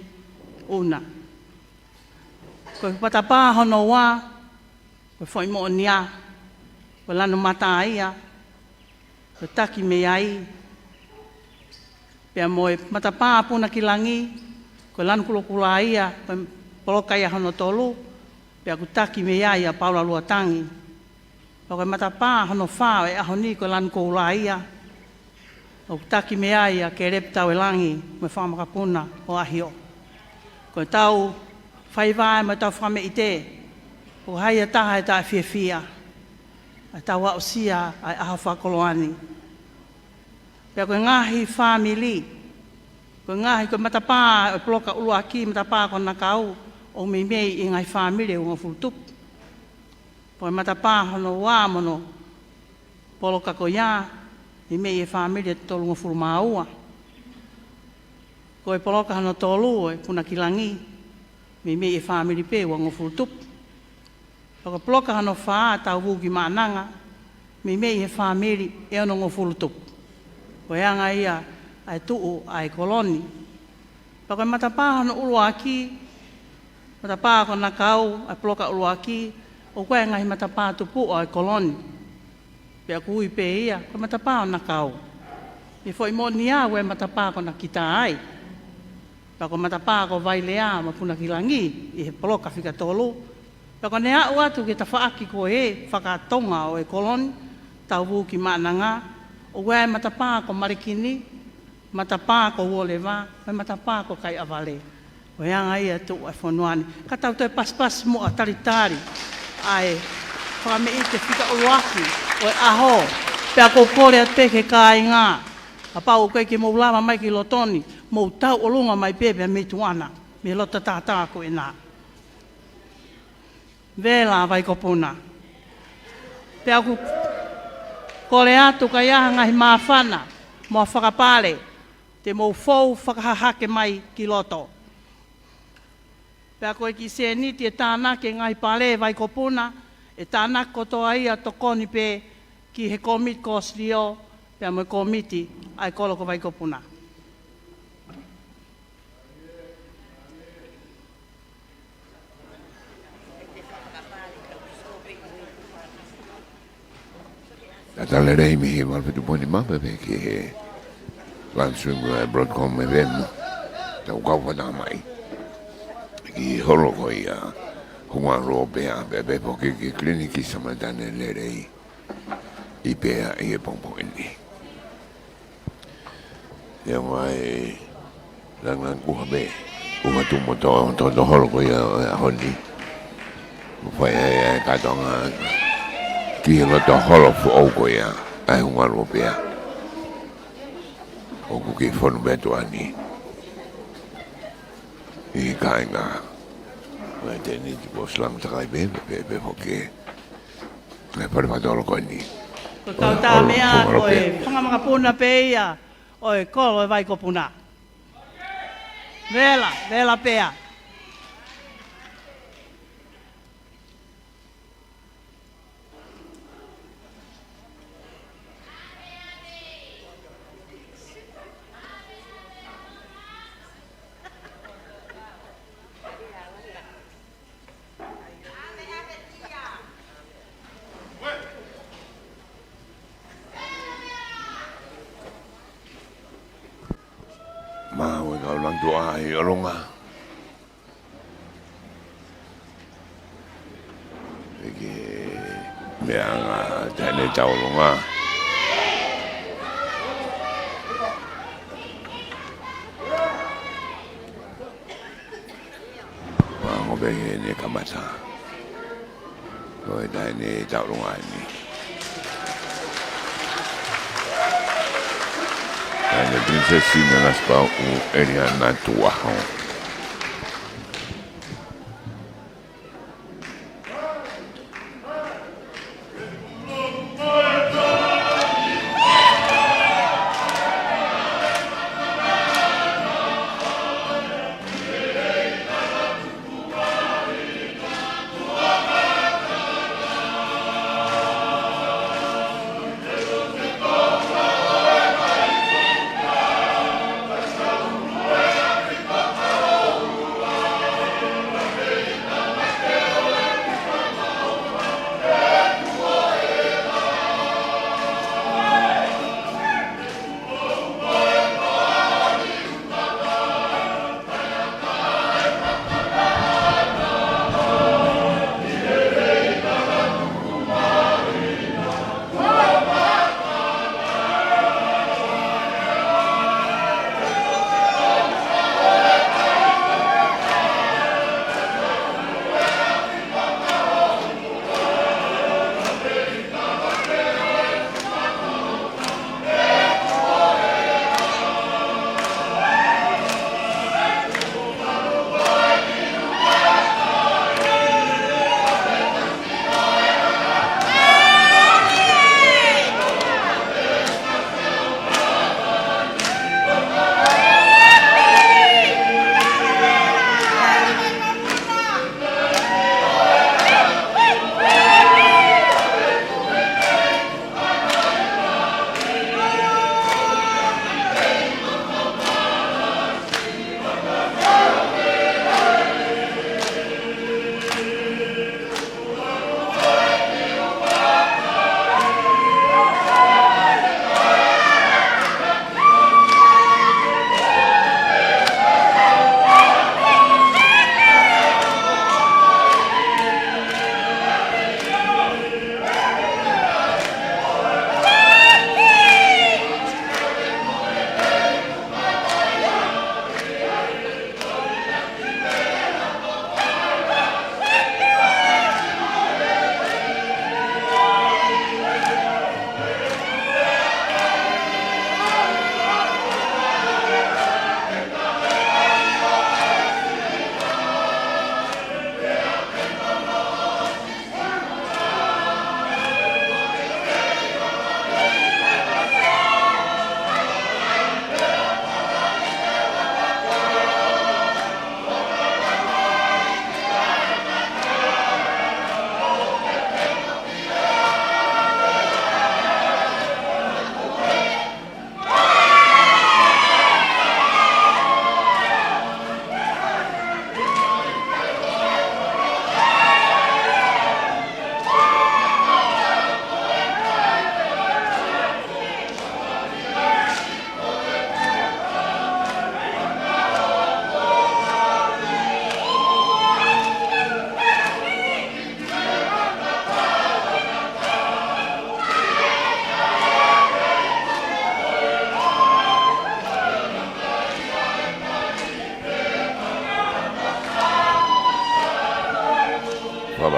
una. Ko matapā hono wā, ko whoi mo nia, ko lano mata ia, ko taki me ai. Pea moe matapā puna ki langi, ko lano kulokula ia, ko polokai a hono tolu, pea ko taki me ai a paula luatangi. Ko matapā hono whā e aho ni ko lano koula ia, o taki me ai a ke rep tau e langi me whamakapuna o ahio. Ko tau whaiwai me tau whame i te, o hai a taha e tae whiawhia, a tau a osia ai aho whakoloani. Pea koe ngahi whamili, koe ngahi koe matapā e ploka ulua ki matapā ko nakau, o mei mei i ngai whamili o ngafulutupu. Koe matapā hono wā mono, poloka ko ia, i mei e whamiri e tolu ngafuru maua. Koe poloka hono tolu e puna ki langi, mei mei e whamiri pe o ngafuru tupu. Koe poloka hono whaa tau wuki maananga, mei mei e whamiri e ono ngafuru tupu. Koe anga ia ai tuu ai koloni. Koe matapā hono ulua ki, matapā ko nakau ai poloka ulua ki, o koe ngahi matapā tupu ai koloni. Pea kui pe ia, ko matapā o nakau. E foi mo ni a we matapā ko na kita ai. Pea ko matapā ko vai lea ma puna ki langi, i he poloka whika tolu. Pea ko ne au atu ke ta whaaki ko e whakatonga o e koloni, tau wuki maananga, o we matapā ko marikini, matapā ko uolewa, we matapā ko kai avale. O anga ia tu ai whanuani. Ka tau te paspas mo a taritari, ai whakame i te whika uruaki, o e aho, pea ko kore at peke kai ngā. A pau koe ke mou lama mai ki lotoni, mou tau olunga mai pepe me tuana, me lota tātā ko e nā. Vela vai kopuna. Pea ku kore atu ka iaha ngahi māwhana, mua whakapale, te mou fou whakahahake mai ki loto. Pea koe ki se niti e tāna ke ngahi pale vai kopuna, e tāna kotoa ia tokoni pe ki he komit ko srio, pea mo komiti ai koloko vai kopuna. Tata le rei mihi walpetu poni mape pe ki he Lanswingu e Broadcom me vemu, tau kauwhana mai. Ki holoko ia hunga roa pea pepe poke ki kliniki samatane le rei i pea i e pongpongeni. Ia mai langan kuha be, kuha tumoto to holoko ia honi. Mupai e katonga ki hinga to holofu auko ia ai hunga roa pea. Oku ki whanu betu ani. I kainga. Mai tēnei te po slam takai pepe hoke. Ngai pare patolo koe ni. Ko kau tā mea, koe whangamanga puna pe ia, oi kolo e vai kopuna. Vela pea. Mau e kau lang tua i olonga. Eke mea ngā tēne tau olonga. be ni kamata ko dai ni tao long ai ni la princesina las pau Eliana Tuaho.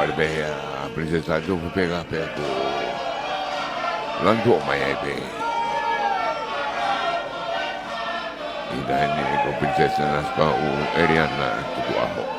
Vale bene, a princesa dopo pega per l'antuo mai è bene. I danni con princesa Naspa o Eliana Tuaho.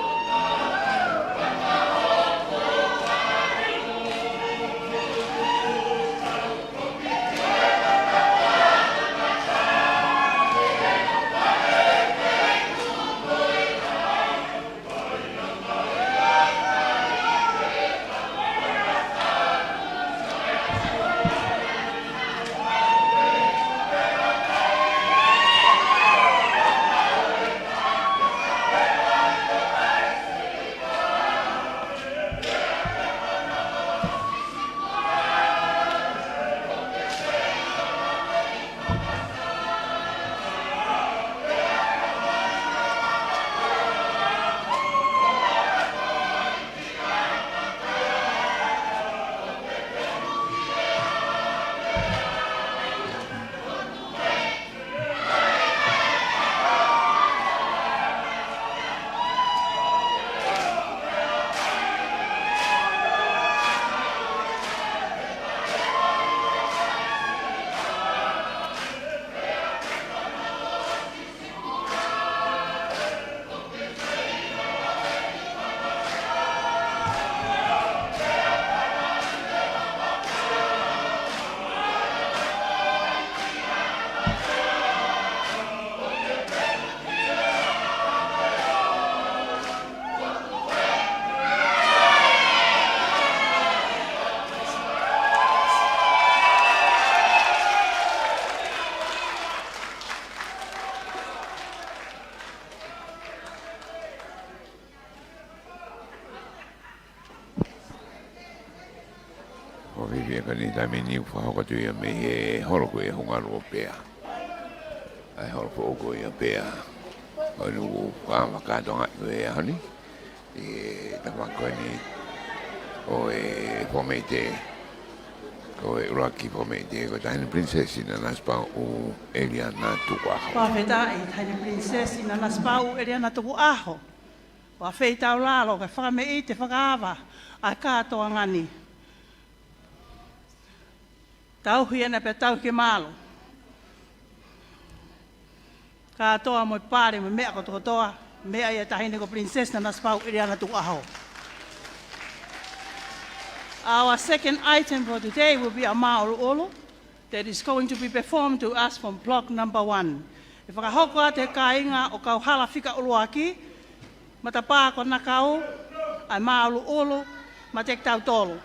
Ko vivia ka ni tami ni ufa hoka tu ia me e holo ko e honga ro pea. Ai holo ko ko ia pea. O nu pa maka donga ko e hani. E tama ko ni o e pomete. Ko e uraki pomete ko tani princesi na naspa o Eliana Tukuaho. Whawheta e taini princesi na naspau Eliana Tukuaho. Whawheta o lalo, ka whakame i te whakaawa a kātoa ngani. Tau hiena pe tau ke malo. Kātoa mo pare mo mea ko tokotoa, mea ia tahine ko princesi na naspau Eliana Tukuaho. Our second item for today will be a Maoro Olo that is going to be performed to us from block number 1. E whakahokoa te kāinga o kauhala whika uluaki, matapā ko nakau, ai Maoro Olo, ma te tau tolo.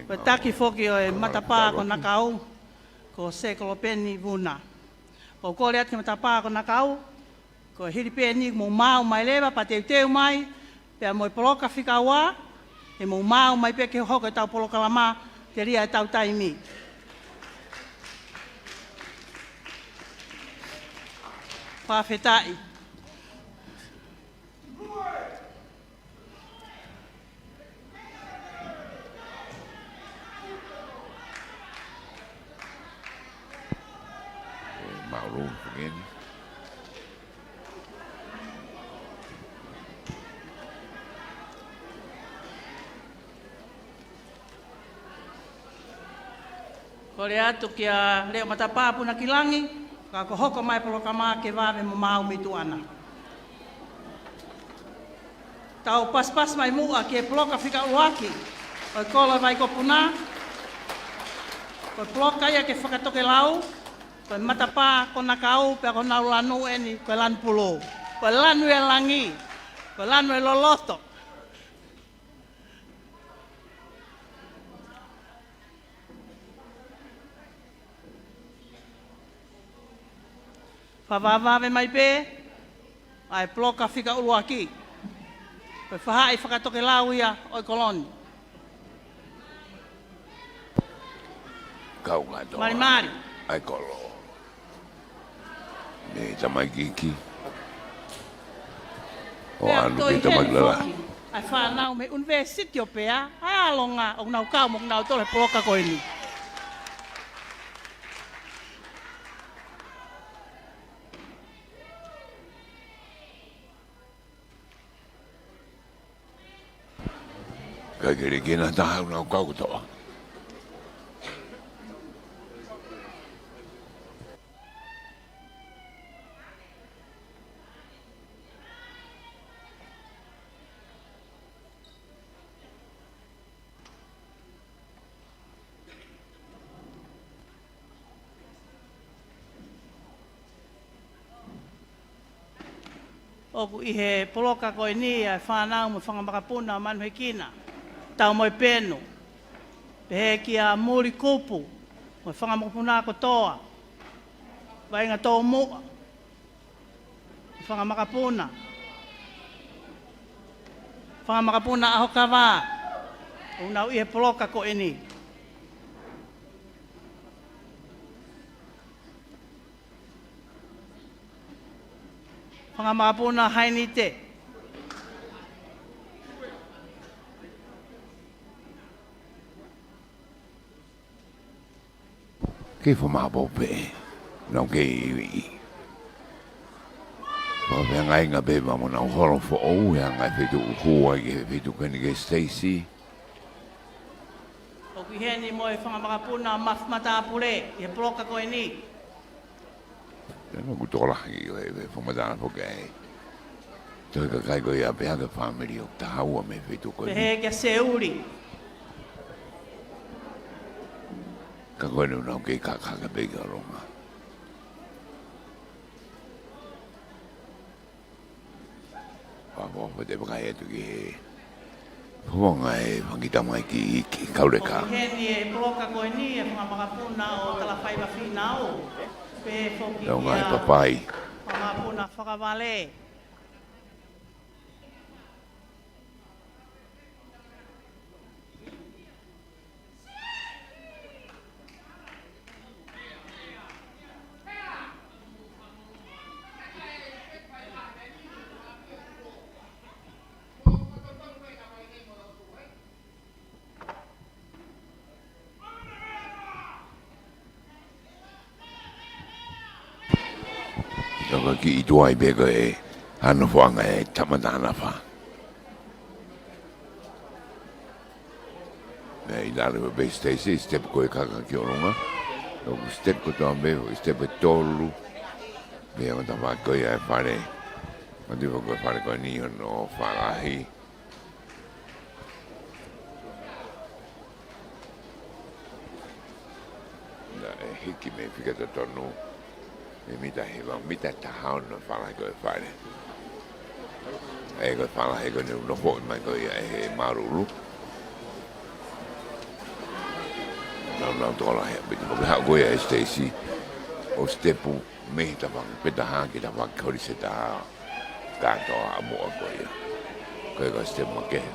Ko taki foki o e matapā ko nakau, ko sekolo peni vuna. Ko kore ati matapā ko nakau, ko hiri peni mo mau mai lewa pa teu teu mai, pea mo i poloka whika wā, e mo mau mai peke hoko e tau poloka lama, te ria e tau taimi. Whawhetai. Mauro again. Kore atu kia leo matapā puna ki langi, ka ko hoko mai poloka mā ke wawe mo mau mitu ana. Tau pas mai mua ke poloka whika uaki, o kola mai ko puna, ko poloka ia ke whakatoke lau, ko matapā ko nakau pe ko nau lanu eni ko lan pulo, ko lanu e langi, ko lanu e loloto. Whawawave mai pē, ai ploka whika uruaki. Koe whahai whakatoke lau ia oi koloni. Kau katoa. Mari mari. Ai kolo. Ne tamai kiki. O anu ki tamai lala. Ai whanau me university o pēa, ai alonga o nau kau mo nau tole ploka koe ni. Ka kere kena tahau nau kau kutoa. Oku i he poloka koe ni ai whanau mo whangamakapuna manu he kina. Tau moi pēno. Pehe ki a muri kupu. Mo whangamakapuna ko toa. Wainga tō mua. Whangamakapuna. Whangamakapuna aho ka wā. Unau i he poloka koe ni. Whangamakapuna haini te. Ke whamabo pe. Nau ke iwi. Wa pe ngai ngā pe mamo nau horo fo ou hea ngai whetu uhua ke whetu kani ke Stacey. O ki heni mo e whangamakapuna mafmata apure. I he poloka koe ni. Tēnā ku tōrahi o e whamadana po kei. Toi ka kai koe a pe haka whamiri o ta haua me whetu koe ni. Pehe kia seuri. Ka koe nu nau kei kakaka pe ka ronga. Wapo te pakai etu ki he Honga e whangita mai ki kaureka. Keni e poloka koe ni e whakamaka o tala whaiwa whina o. Pe whoki Nau ngai papai. Whamapuna whakawale. Nau ki i tuai bega e hana whanga e tamatana wha. I nare wa base station, step ko e kaka ki oronga. Nau step ko toa meho, step e tolu. Mea mata wha koe e whare. Mati wa koe whare koe ni ono wharahi. Na e hiki me whikata tonu. E mita hewa, mita tahau no whara koe whare. E koe whara he koe ni uno hoi mai koe e he maruru. Nau tola he, biti koe hao koe e Stacy. O stepu mehi ta whanga peta haki ta whanga kori se ta katoa a mua koe. Koe koe stepu ma kehe.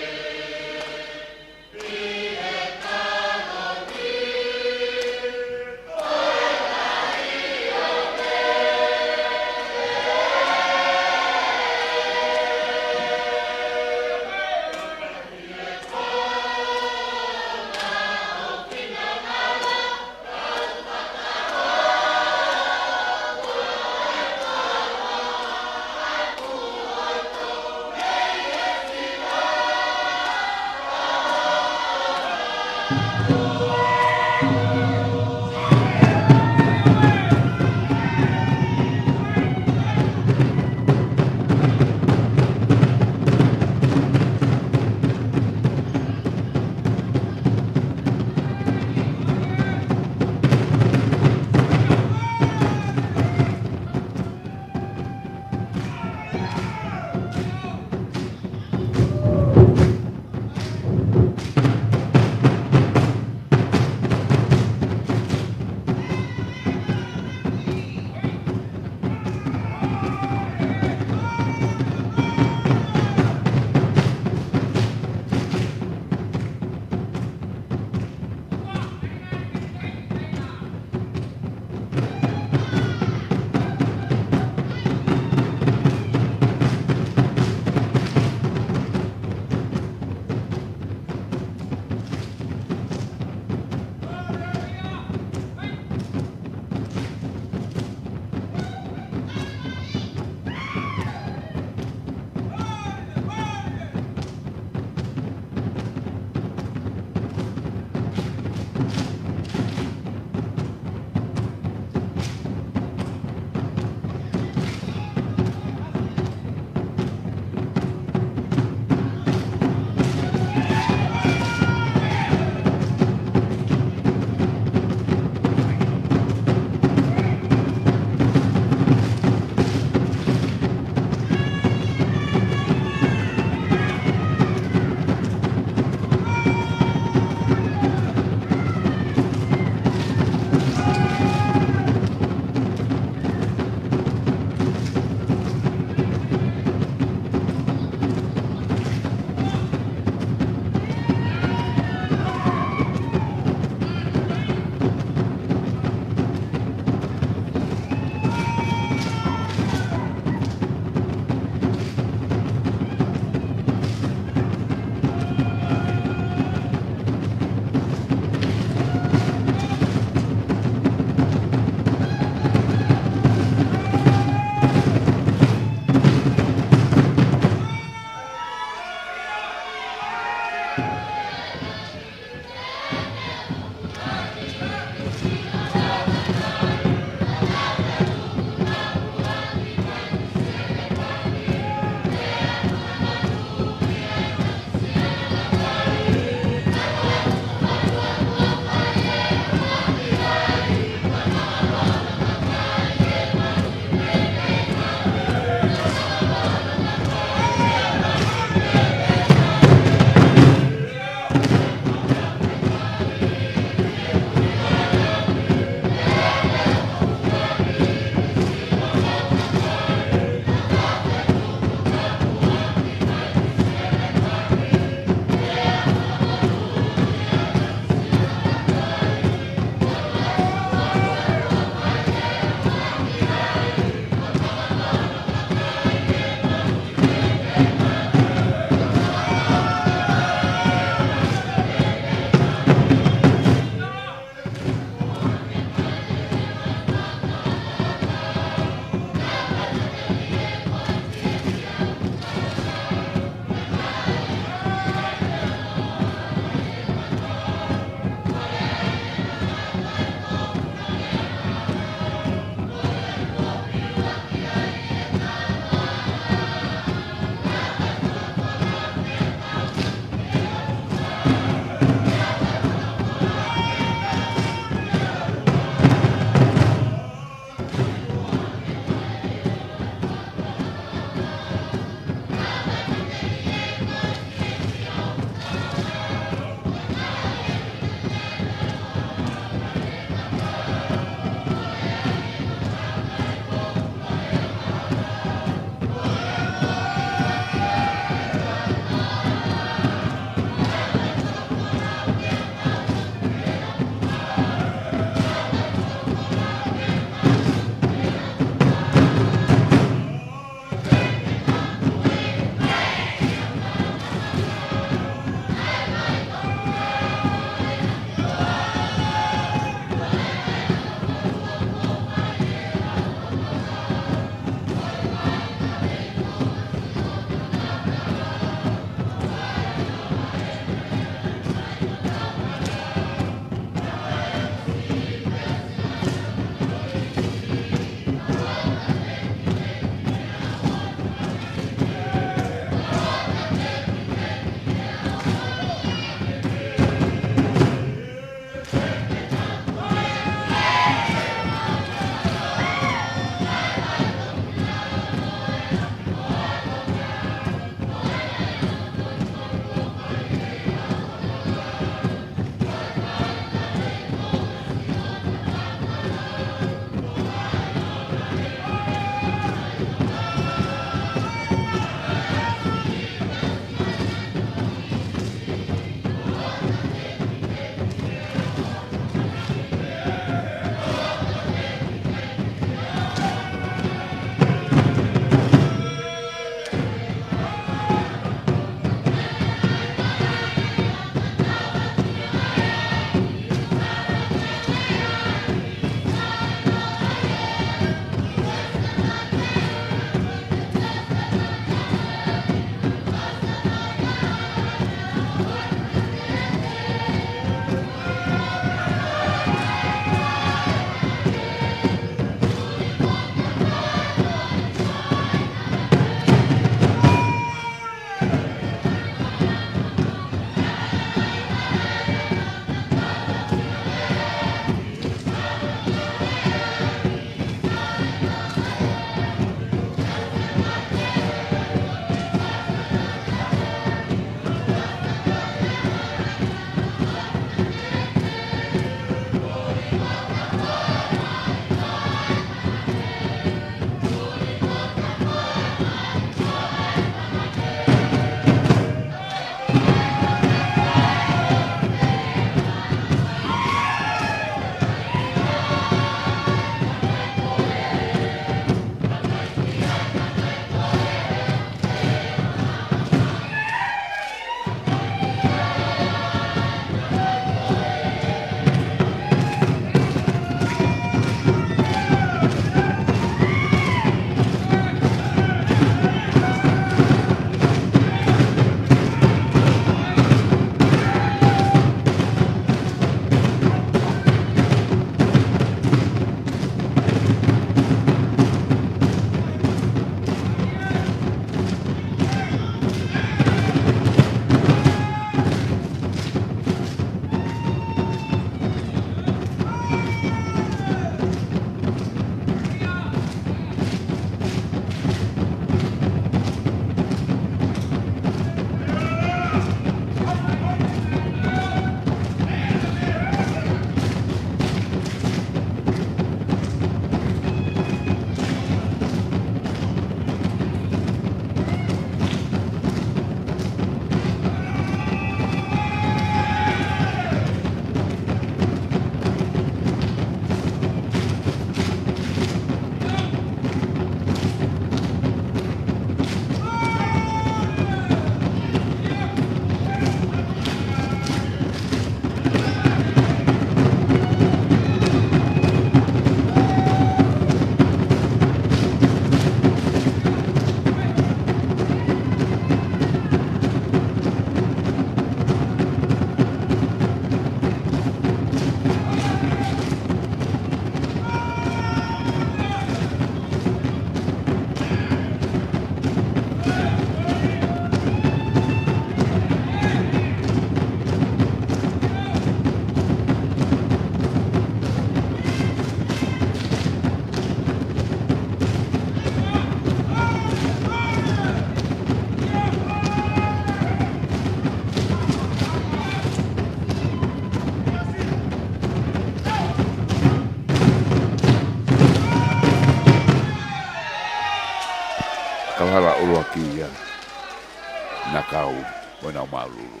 nakau o na malulu.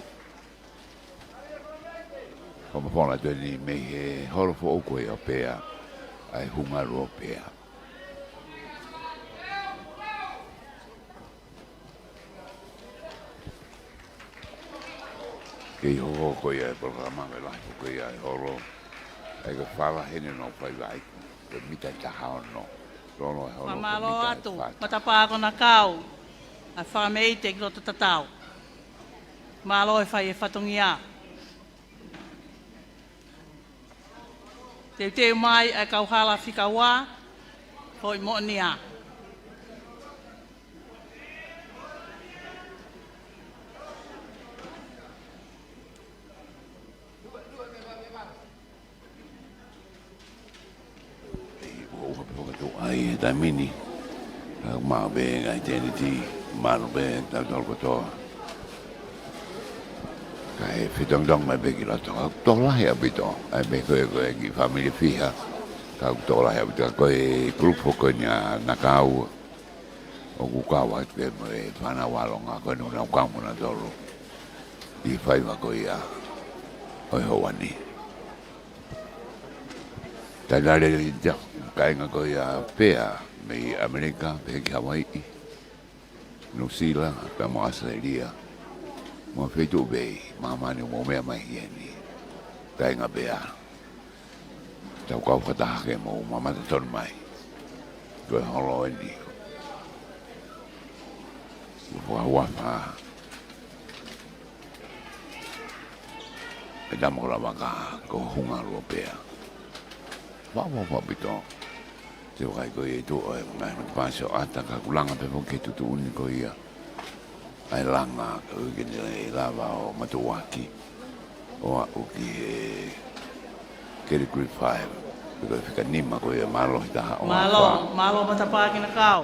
O mapona tani me he horo fo o koe o pea ai hungaru o pea. Kei hoko koe ai programa me lai koe ai horo ai ka whala hene no pai vai ke mita i taha no. Rono e horo Whamalo atu, matapa ako na kau. Ai whamei te kiro tatau. Malo e whai e whatongia. Te teo mai ai kau hala whika wā, hoi mo ni a. Ai ta mini ma be ngai teni ti ma no be ta tol ko to kai fitong dong mai be ki la to la ya bito ai be ko ki family fiha ka to la ya bito ko grupo ko nya nakau o ku ka wa ke me pana wa lo nga ko no na ka mo na tolo i fai wa ko ya oi ho wani ta dale ja kai nga ko ya pea me Amerika pe ki Hawaii New Zealand pe mo Australia mo fetu be mama ni mo me mai ni kai nga pea ta ko fa ta ke mo mama ta ton mai ko holo ni wa e da mo la baka ko hunga ro pea vamos papito te vai ko e tu e ngai paso ata ka kulanga pe ke tu tu ni ko ia ai langa ko ke ni lava o matuaki o o ki ke ri grade 5 ko fika ni ma ko ia malo ta o Malo matapa ki na kau.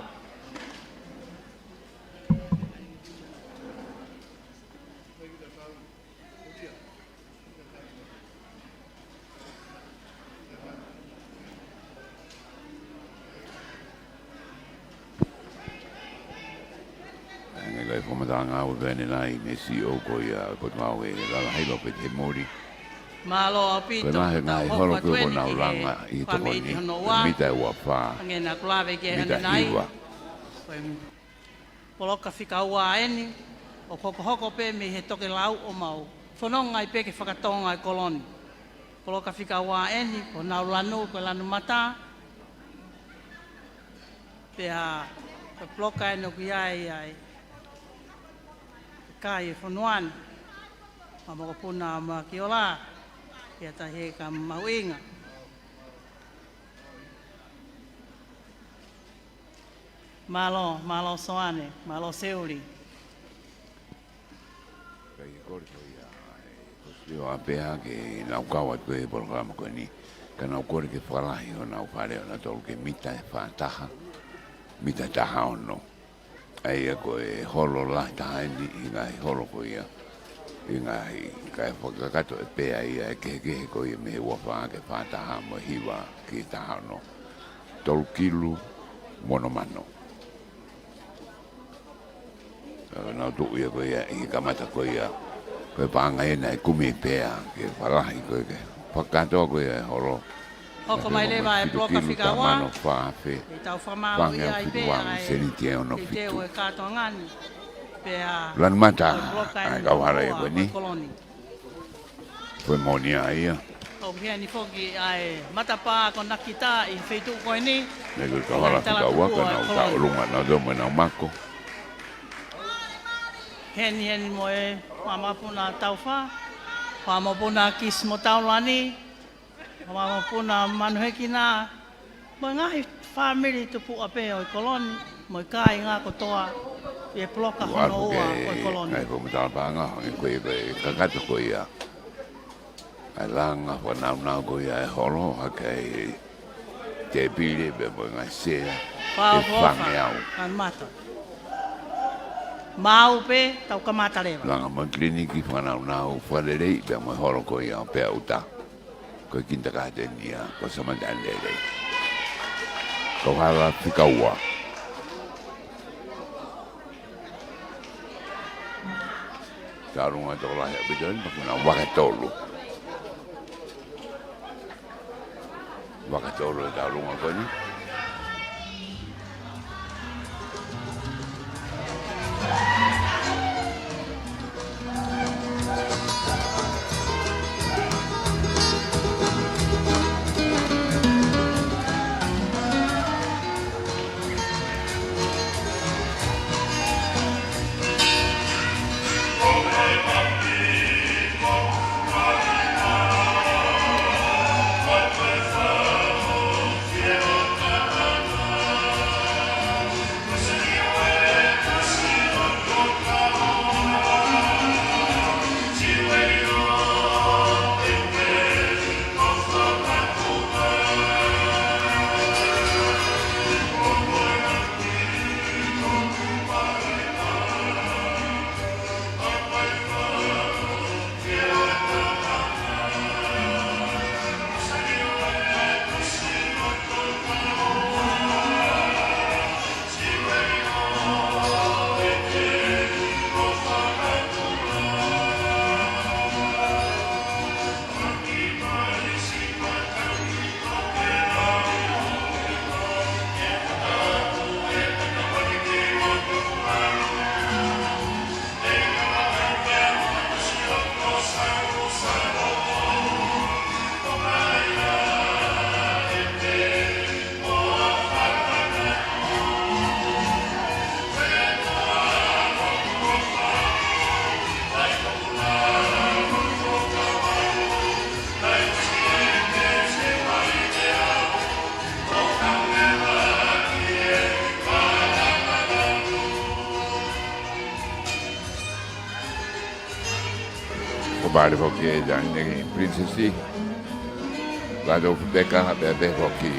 Ngai fo matanga o vene nai me si o ko ia ko mau e la hai lo pe te mori Malo apito. ko na ngai holo ko na langa i to ni mi ta wa fa Nge na klave ke mi ta nai. hiwa Poloka whika ua eni, o koko hoko pe me he toke lau o mau. Whanonga i pe ke whakatonga i koloni. Poloka whika ua eni, ko nau lanu, ko lanu mata. Pea, ko ploka e no ki ai ai. Kai e whanuani. Ma moko puna ma ki ola. Pea ta he ka mauinga. Malo soane, malo seuri. kai ko ia ko yo apea ke na ka wa ko programa ko ni kana ko ke fala yo na pare na to ke mita e fa taha mita taha no ai ko e holo la ta ni ngai holo ko ia ngai kai fo ka to pe ai ke ko i me wa fa ke fa taha mo hiwa ki taha no tol kilu monomano na tu ia ko ia i kamata ko ia ko panga ina kumi pea ke fala ko ke pakato ko ia holo Hoko mai lewa e ploka whika wā. mano fa fe I tau whamalo i ai pe ai. se ni tie no I teo e kātoa ngani. Pea... lan mata ploka ai e ka wara e noa ni o koloni. foi monia ia O kia ni foki ai matapa ko nakita i wheitu koe ni. ne ko ka wara ka waka na ka lunga na do mo na mako Heni mo e whamapuna tauwha. Whamapuna kis mo taulani. Whamapuna manuheki nā. Mo ngahi whamiri tupu ape o i koloni. Mo i kai ngā kotoa. I e ploka hono ua o i koloni. ai ko mata panga e ko ka ka to ko ia ai langa fo na ko ia e holo akai te pili be mo ngai se Whaofofa. Kan mata. Mau pe tau kamata rewa. langa mo kliniki fana na o falele be mo holo ko ia pe uta ko kinta ka te nia ko sama dale ko hala fika ua Tarunga tola ya bidon makuna wakatolu. Wakatolu tarunga koni. Bari hoki dan ni prinsesi. Lalu beka bebe hoki.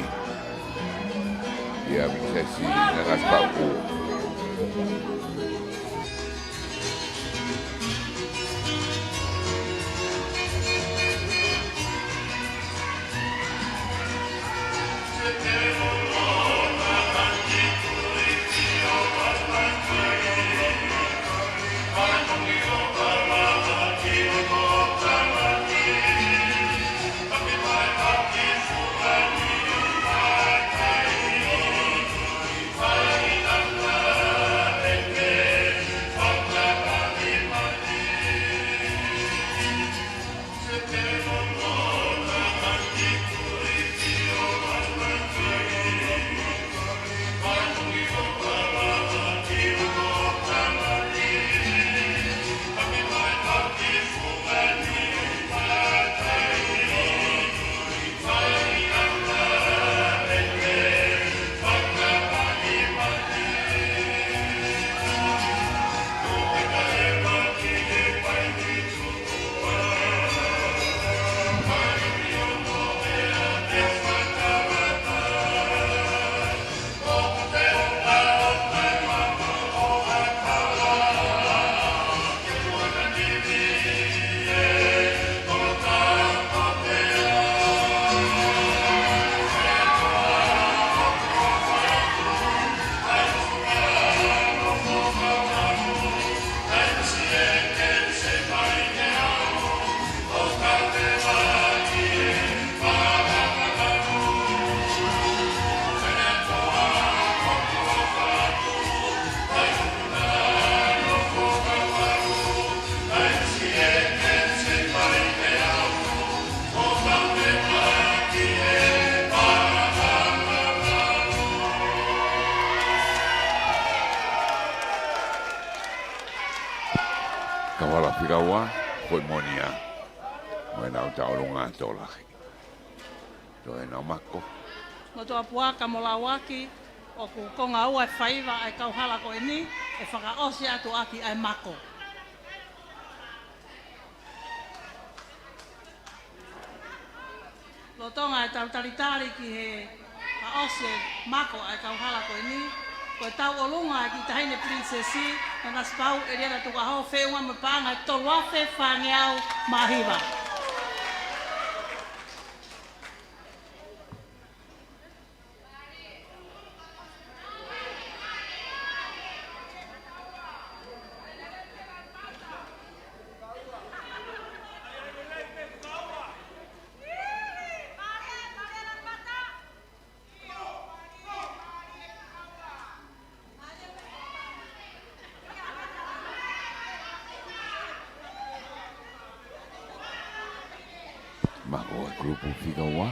Dia prinsesi dengan sepatu. Kawala pirawa, foi monia. Moena uta olunga tola. Toi no mako. No toa puaka mo la waki, o ku konga ua e whaiva ai kauhala ko e ni, e whakaosi atu aki ai mako. Lo tonga e tau taritari ki he kaose mako ai kauhala ko e ni, ko e tau olunga ki tahine prinsesi, na naspau e rera tuka hao wheunga me pānga e toluafe whangeau mahiwa. Mako e grupo fica wā.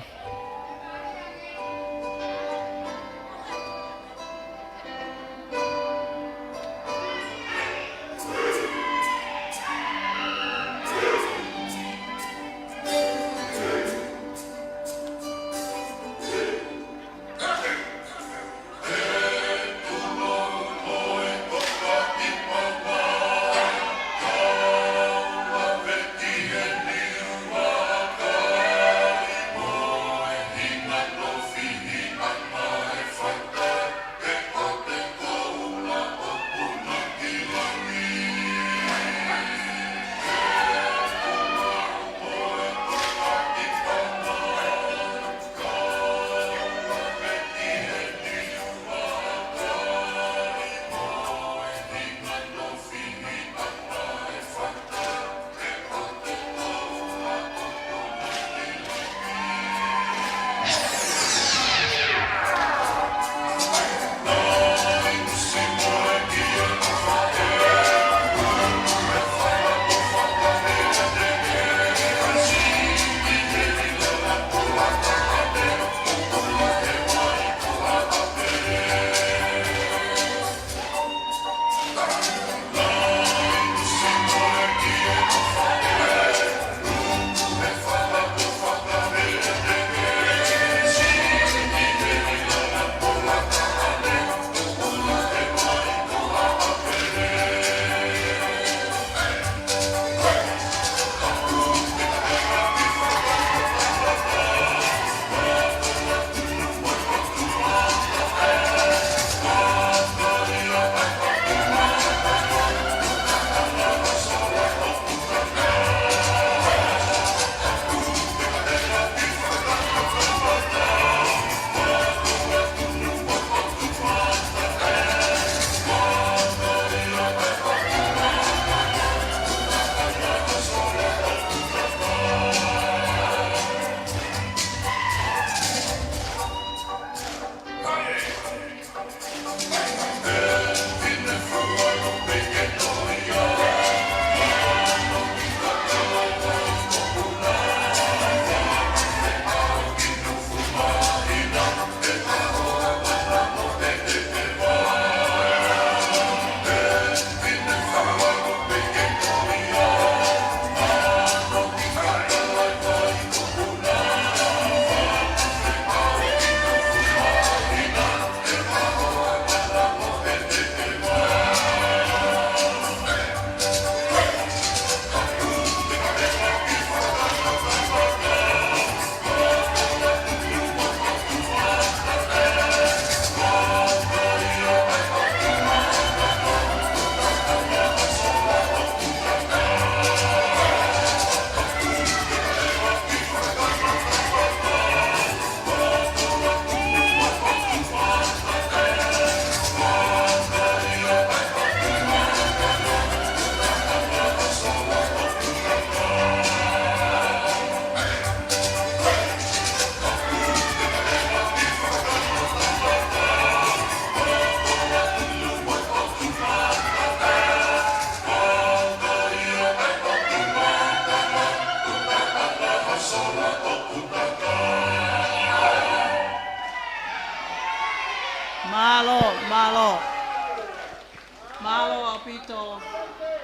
Malo apito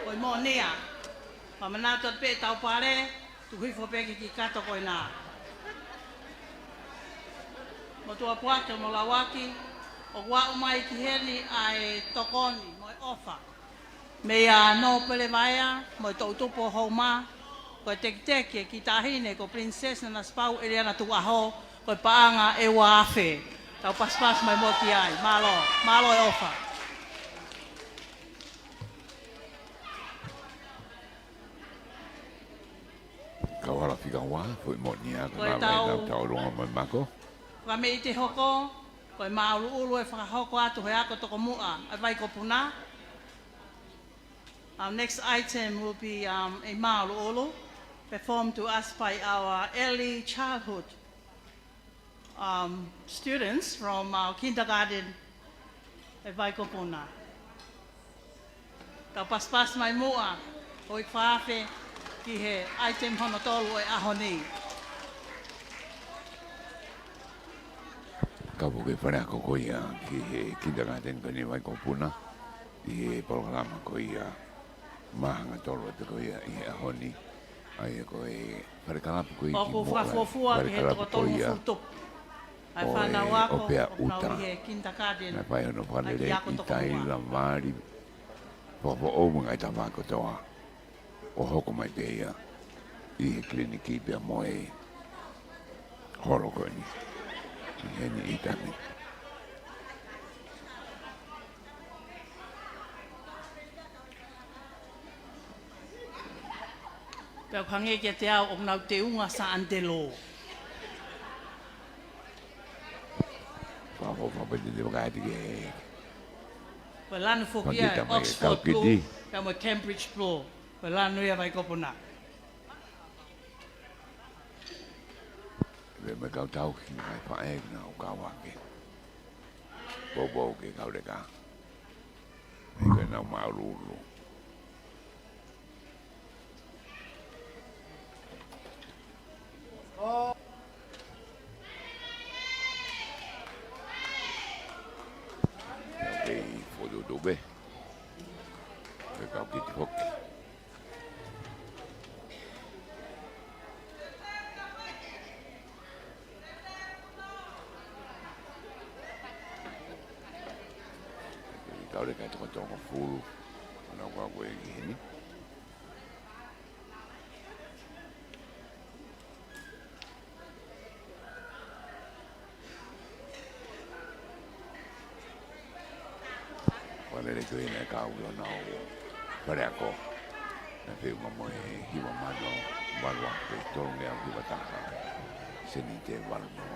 oi mo nea. Pamanato pe tau pare tu hui fo pe ki kato ko na. Mo tu apua ke mo lawaki o wa mai ki heli ai tokoni mo ofa. Me a no pele vaia mo to tupo homa ko tek tek ki tahine ko princesa na spau Eliana tu aho ko paanga e wa afe. Tau pas mai moti ai malo e ofa. Kau hala whika wā, koe monia, koe nā wei tau ronga mai mako. Wa me i te hoko, koe mauru ulu e whakahoko atu hoi ako toko mua, ai vai ko puna. Our next item will be a mauru ulu, performed to us by our early childhood students from our kindergarten e vai ko puna. Tau paspas mai mua, hoi whaafe, ki he item hono tolu e aho ni. Kapu ke whare ako ko ia ki he kindergarten ko ni vai ko puna i he programa ko ia mahanga tolo te ko ia i he ahoni ai ko e whare kalapu ko i ki Oku moa whakafua ki he toko tolu futup. Ai whanau ako, o pea uta nau i he kindergarten. na pai ono whale Ai re ki ako i toko tai mua. la mari popo o mga i tamako toa o hoko mai te ia i he kliniki pia moe horo ko ni i he ni i tani Pea kange ke te au o nau te unga sa antelo. Papo pedi de bagati ke Pea lanu foki Pakita ai mai Oxford tau Blue, kiti. pea mo Cambridge Blue. Pea lanu ia vai kopona. ve me kau tau ki mai pa e na o kawa ke bobo ke kau de ka e ke na maululu e fodo do be e kau ki hoki kau de ka to ko fulu na kwa we ni Wale le ko ina ka ulo na o pare ako na pe mo mo e hiwa mano balwa pe tonga o hiwa taka se ni te balwa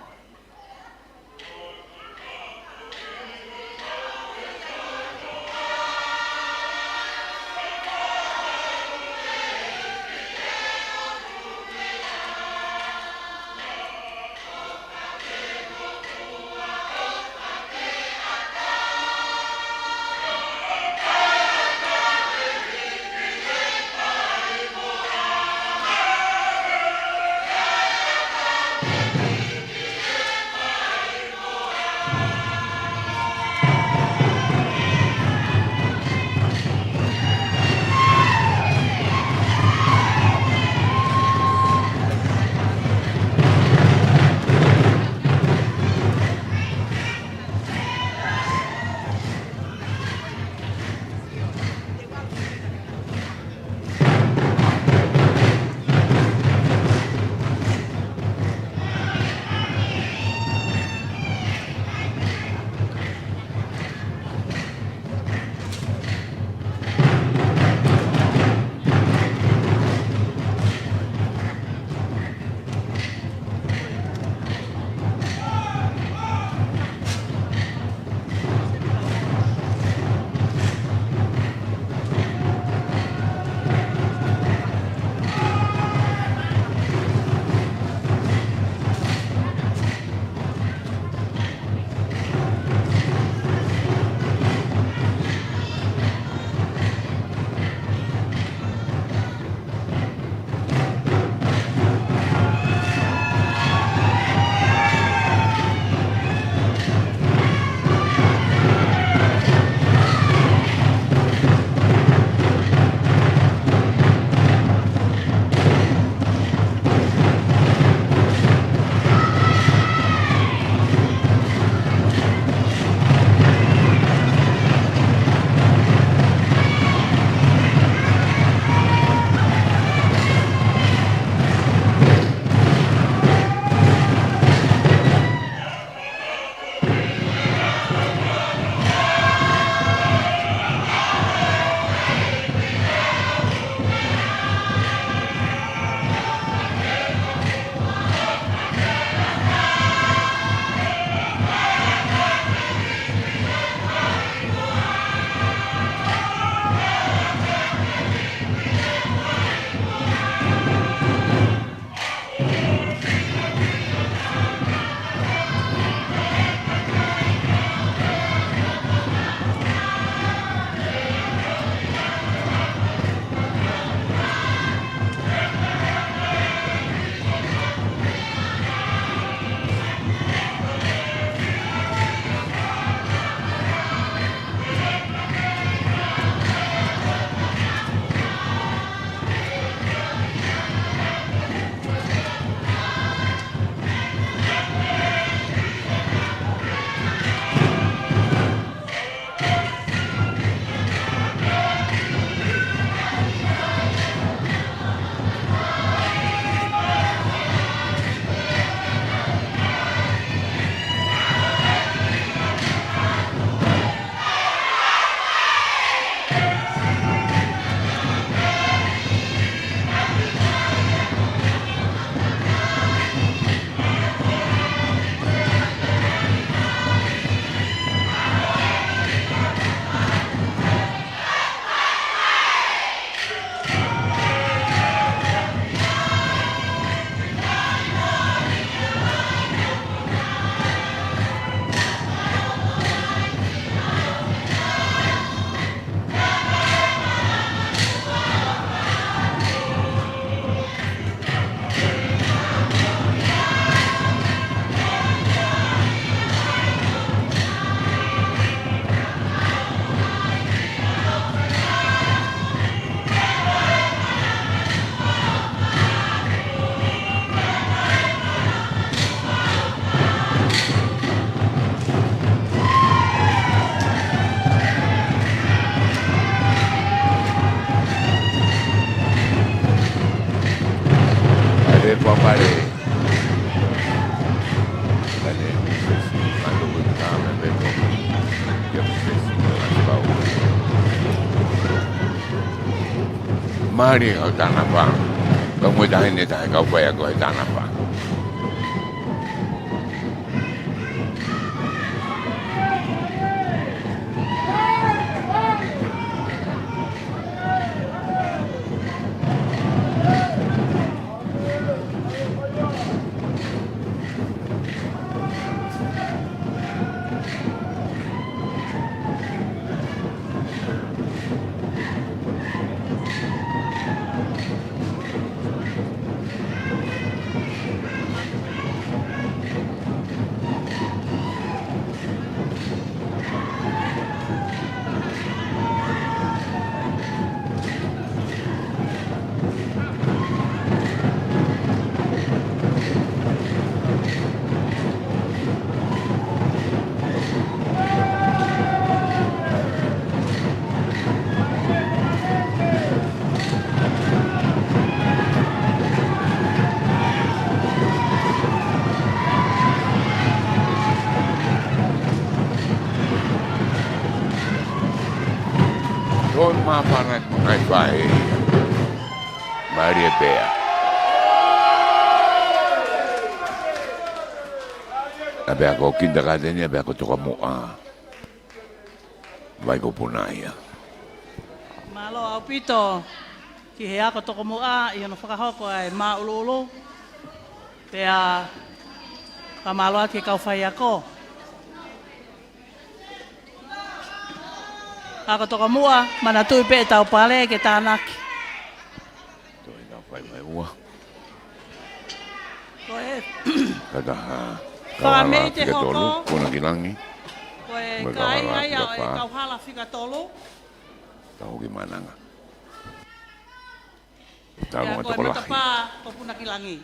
papare. Dale, quando vuoi fare per come io stesso la paura. Mari ở Đà Nẵng vàng, có người ta này tại có quay ở Đà Nẵng vàng. Con ma para ai vai Maria Bea. Abe ako kindergarten niya, abe ako toka mua. Vai ko punaya. Malo au pito ki he ako toko mua i ono whakahoko ai mā ulu. Pea ka malo ake kau whai ako. Ako toka mua, mana tui pe tau pale ke tānaki. Toi nā whai mai ua. Koe, Kata ha. whakamei te hoko. Kuna kilangi. Koe kai ngai au e kau hala whika tolu. Tau ki mananga. Pea Tau nga koe toko lahi. matapā ko puna kilangi.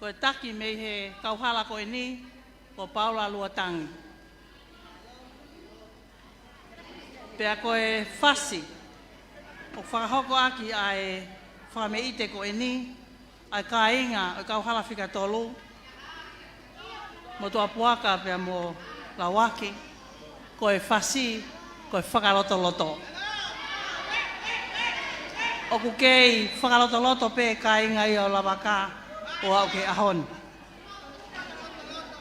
Koe taki mei he kau hala koe ni, ko Paula Luatangi. Pea koe whasi, o whakahoko aki ai whakameite ko e ni, ai ka inga o kau hala whika tolu, mo tua puaka pea mo lawaki, koe whasi, koe whakalotoloto. O ku kei whakalotoloto pe ka inga i o lawaka o au ke ahon.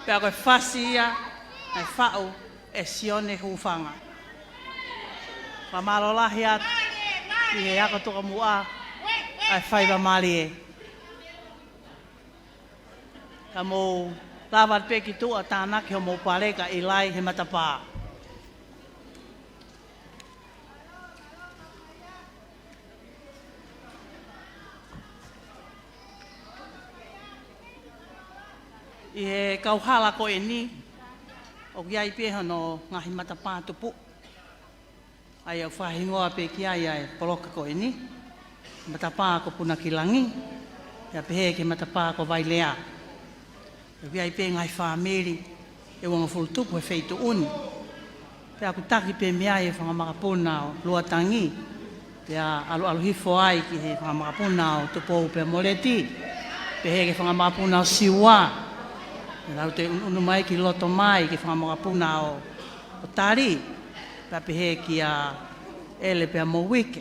Pea koe whasi ia, ai whau e sione hufanga. Pamalo lahi atu, i he ako toka mua, ai whaiva mali e. Ka mō lawat pe ki tua tānaki ho mō pareka i lai he matapā. I he kauhala ko e ni, o kiai peha no ngahi matapā tupu. Ai au whahingoa pe ki ai ai poloka ko e ni. Matapā ko puna ki langi. Ia pehe ke matapā ko vai lea. E viai pe ngai whameri. E wanga fulutupu e feitu uni. Pea ku taki pe mea e whangamakapuna o Luatangi. Pea alu hifo ai ki he whangamakapuna o Tupou pe Moleti. Pehe ke whangamakapuna o Siwa. E lau te unu mai ki loto mai ki whangamakapuna o Tari. Papehe ki a ele pe a mo wike.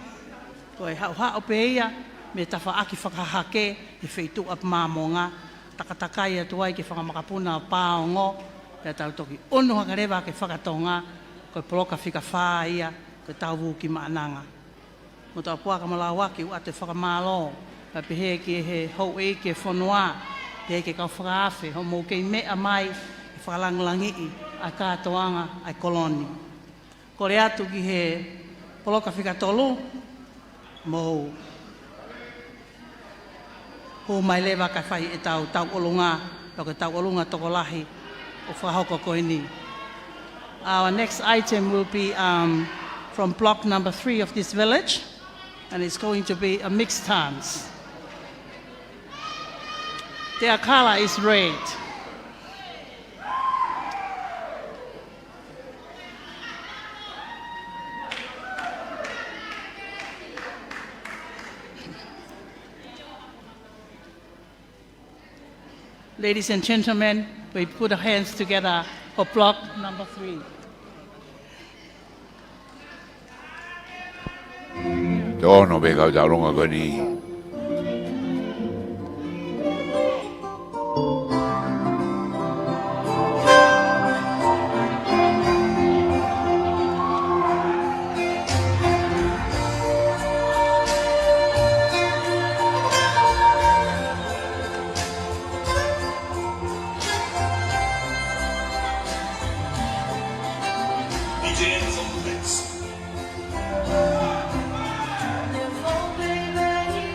Ko e hau pe ia, me tawha aki whakahake, e wheitu ap māmonga, takatakai atu ai ki whakamakapuna o pāongo, e tau toki onu hakarewa ke whakatonga, ko e poloka whika whā ia, ko e tau wū ki maananga. Mo tau puaka malawaki u ate whakamālo, papehe ki he hou e ke whanua, te ke kau whakaafe, ho mō kei mea mai, e whakalanglangi i, a kātoanga, ai koloni. Kore atu ki he poloka whika tolu, mō ho mai lewa kai whai e tau olunga, tau tau olunga toko lahi o whahoko koe ni. Our next item will be from block number 3 of this village, and it's going to be a mixed dance. Their color is red. Ladies and gentlemen, we put our hands together for block number 3. Tono be kau taurunga ko ni. Live on, baby.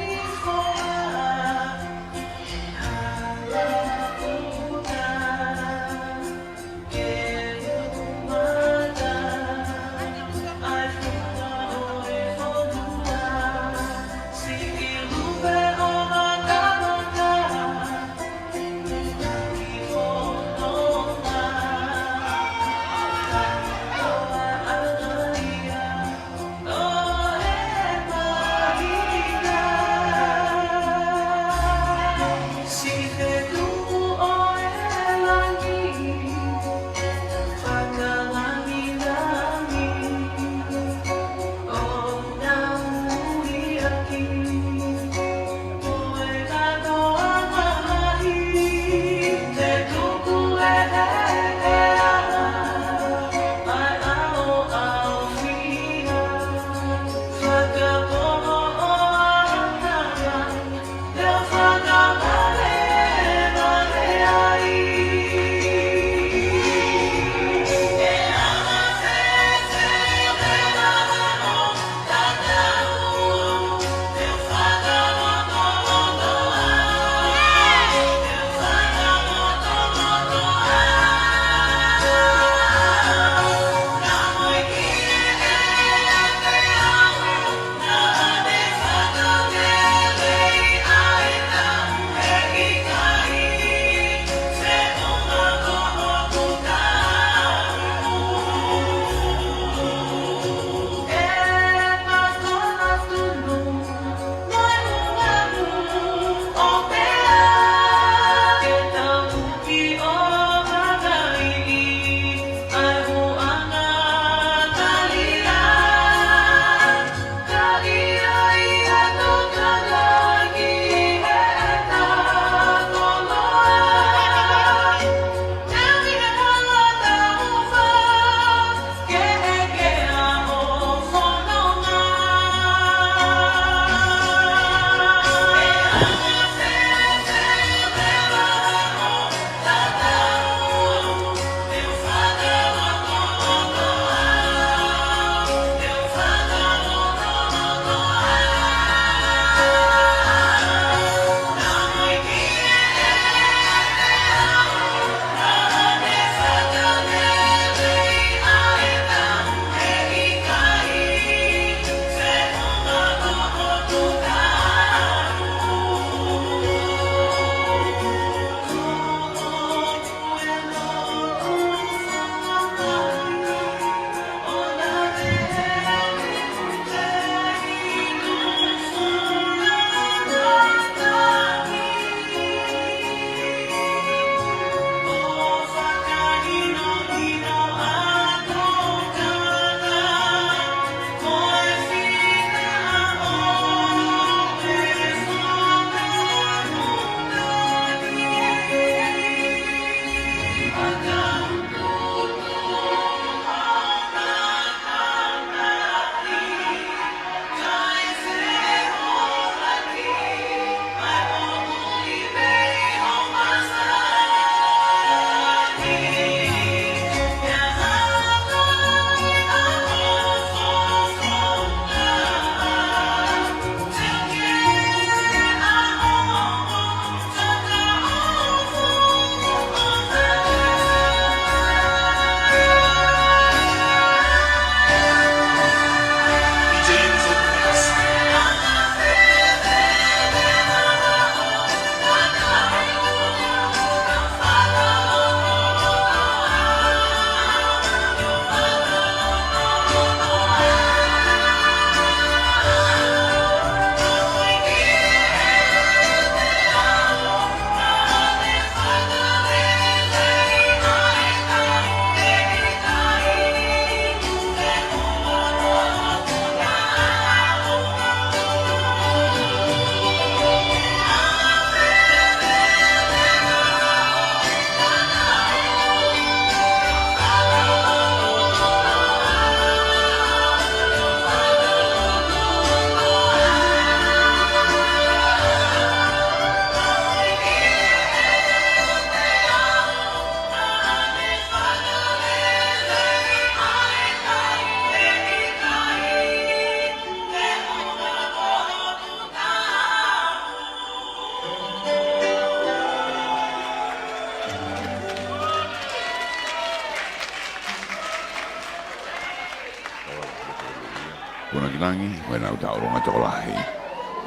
nangi, wena utaurunga tolahi.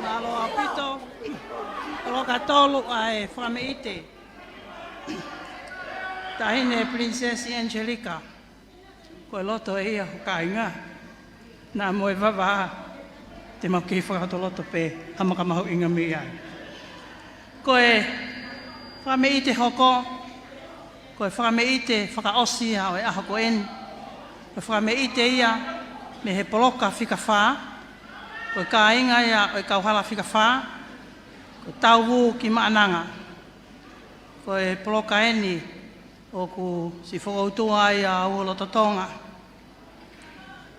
Nalo apito, loka tolu ai whameite. Tahine Princesi Angelica. Koe loto e ia hukainga. Nā moe wawa. Te mau ki whakato loto pe. Hamaka mahu inga mi ai. Koe whameite hoko. Koe whameite whakaosi au e aho ko en. Koe whameite ia me he poloka whika whā. Koe ka inga ia o e kauhala whika whā. Koe tauwu ki maananga. Koe poloka eni o ku si whakautua ai a uolototonga.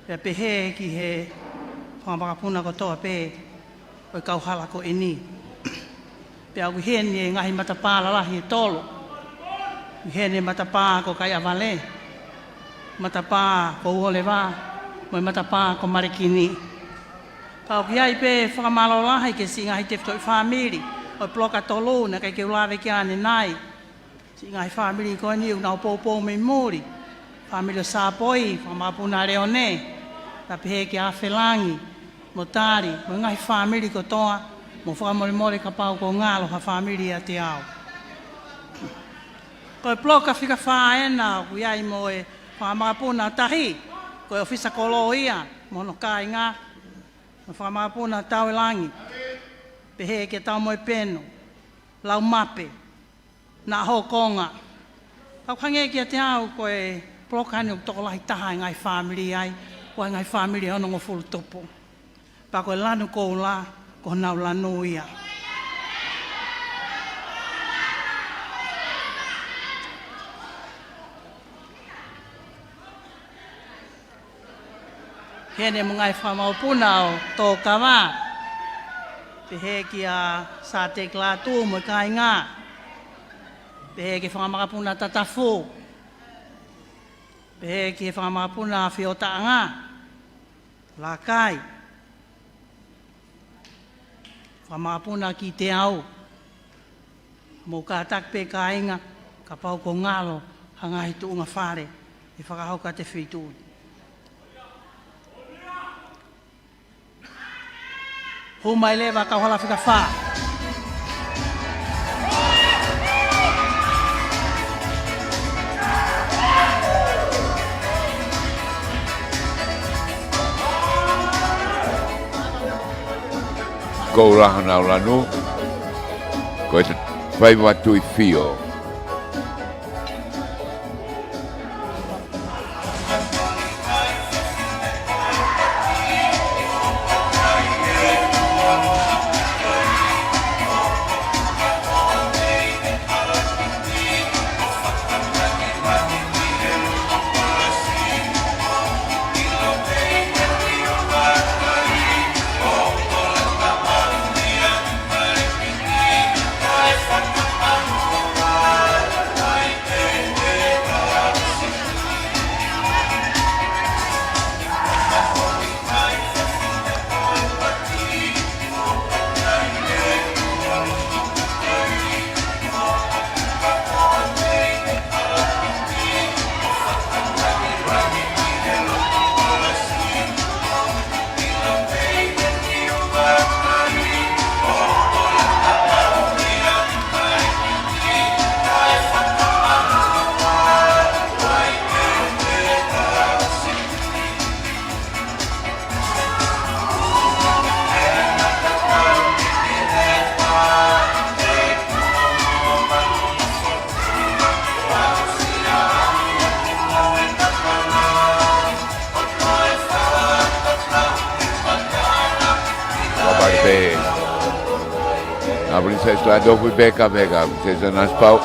Pea pehe ki he whakamapuna kotoa pe o e kauhala ko eni. Pea ku heni e ngahi matapā lalahi e tolo. Hene matapā ko kai avale. Matapā ko uole wā. Moi matapā ko marekini. Pau ki ai pe whakamalo lahi ke si ngahi te whtoi whamiri. O ploka tolu na kai ke ulawe ki ane nai. Si ngahi whamiri ko ni unau pōpō me mūri. Whamiri o sāpoi, whamapuna reone. Ta pehe ki awhelangi, motari, mo ngahi whamiri ko toa. Mo whakamore ka pau ko ngalo ha whamiri a te au. Ko e ploka whika whaena, ku iai mo e whamapuna tahi. Ko e ofisa kolo ia, mono kai ngā. Mo whamapuna tau elangi. Pehe ke tau moe peno, lau mape, nā hokonga. Pau kange ki a te au ko e plokani o toko lahi taha e ngai whamiri ai, o e ngai whamiri ono ngo fulu topo. Pa ko e lanu kou la, ko nau lanu ia. Hene mo ngai whamaupuna o tō kawa. Pehe ki a sa te klātu mo kai ngā. Pehe ki whakamapuna tatafu. Pehe ki whakamapuna whiota ngā. La kai. Whakamapuna ki te au. Mo ka tak pe ka inga. Ka pau ko ngalo hangahi tu unga whare. E whakahauka te whitui. Hu mai lewa ka hola whika whā. Ko raha nau lanu, ko e te whai watu i whio. A princesa lá do Beca, a princesa nas pau.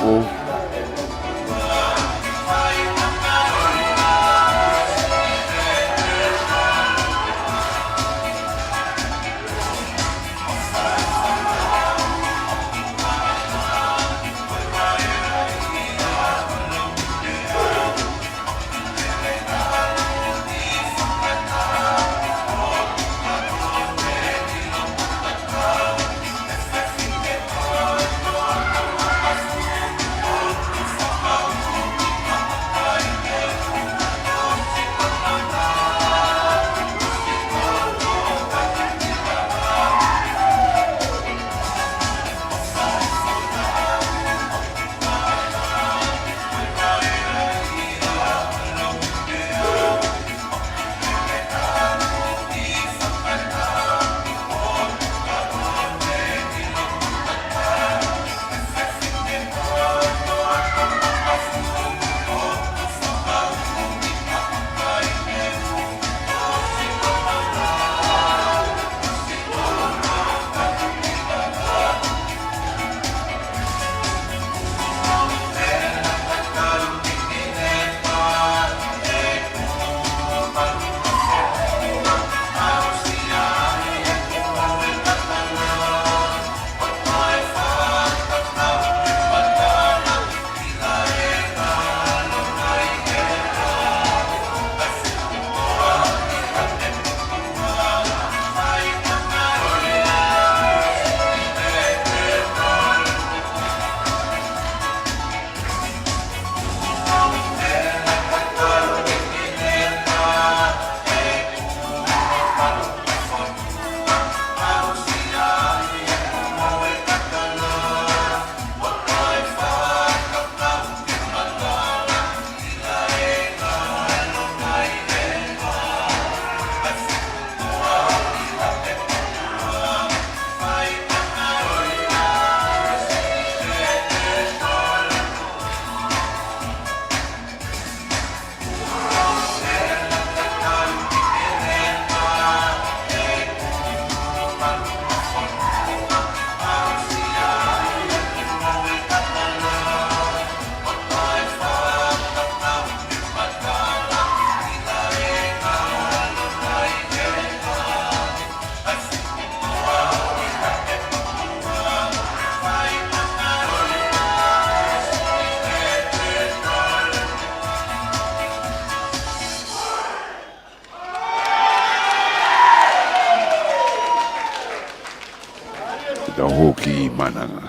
Tau hoki mananga.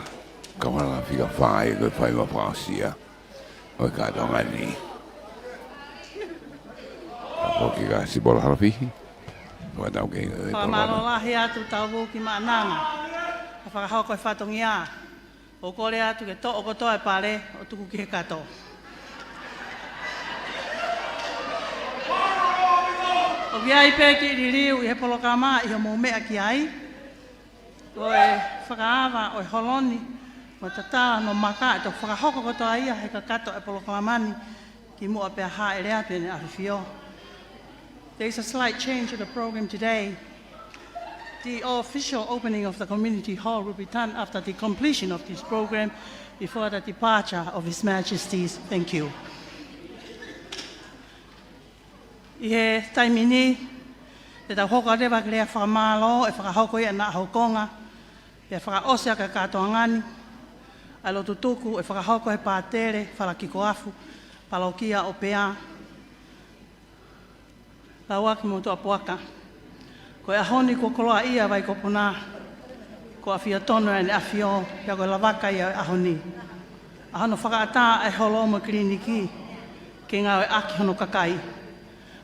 Kamala fika whae koe whai wa whaasia. Oi ka tonga ni. Hoki ka sibola harapihi. Wa tau ke e Whakamalolahi atu tau wuki maananga. A whakahau koe whatongi a. O kore atu ke to o kotoa e pare o tuku ki he kato. O ki ai pē ki ririu I he polokama I ho mō mea ki ai. O e whakaawa o e holoni. O tata no maka e tō whakahoko kotoa ia he ka kato e polokamani. Ki mua pēr ha e rea pēne awhiwhio. There is a slight change to the program today. The official opening of the community hall will be done after the completion of this program before the departure of His Majesty's. Thank you. I he taimini, te tau hoka rewa ki rea whakamalo e whakahoko ia na hokonga, e whakaosea ka katoa ngani, ai lotu tuku e whakahoko he pātere, whalakiko afu, palokia o pea, lauaki mo toa puaka. Ko e ahoni ko koloa ia vai ko puna, ko awhia tono e ne awhio, pia koe lavaka ia e ahoni. Ahano whakaata e holo mo kliniki, ke ngā e aki hono kakai.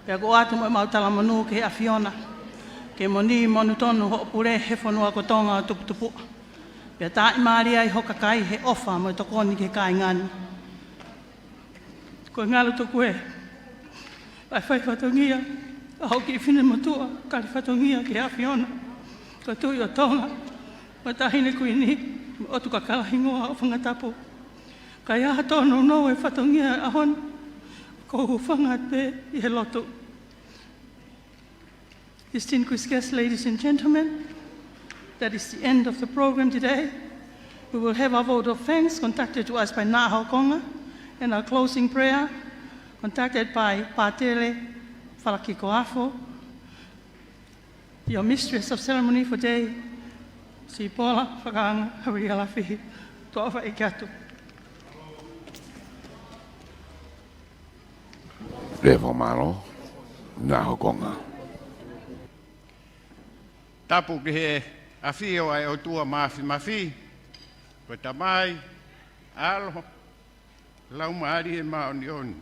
Pia ko atu mo e mautala manu ke he awhiona, ke moni monu tonu ho opure he whanua ko tonga o tuputupu. Pia tā I maria I ho kakai he ofa mo e tokoni ke kai ngani. Ko e ngalu toku e, ai whai whatongia, a hoki I whine matua, kari whatongia ke awhiona, ko tui o tonga, mo tahine kui ni, o tu ka kalahingoa o whangatapu. Kai aha tono no e whatongia ahon, ko hu whangate I he lotu. Distinguished guests, ladies and gentlemen, that is the end of the program today. We will have our vote of thanks conducted to us by Ngā Haukonga and our closing prayer conducted by Pātere Whalakiko Afo. Your mistress of ceremony for today, Si Paula Whakaanga Hawirialafihi, Toa I Kiatu. Rewa malo. Ngā hokonga. Tapu ki he awhio ai o tua mafi, ko tamai, alo, lau maari he maoni oni.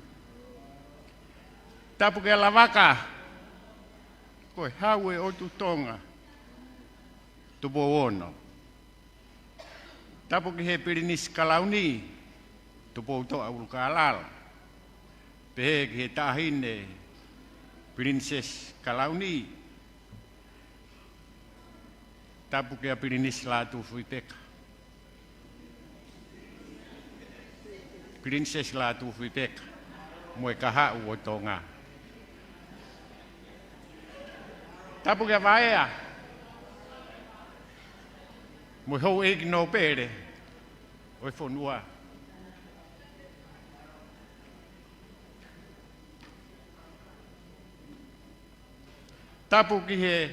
Tapu ki lavaka, ko hau e o tu tonga, tupo ono. Tapu ki he pirinis kalauni, tupo utoa uluka alala. Pehe ki he tahine, Princess Kalauni, tapu ke a pirinis la tu fui peka. Princess la tu fui peka. Moe kaha u o tonga. Tapu ke vaea. Moe hou eiki no pere. Oi fonua. Tapu ki he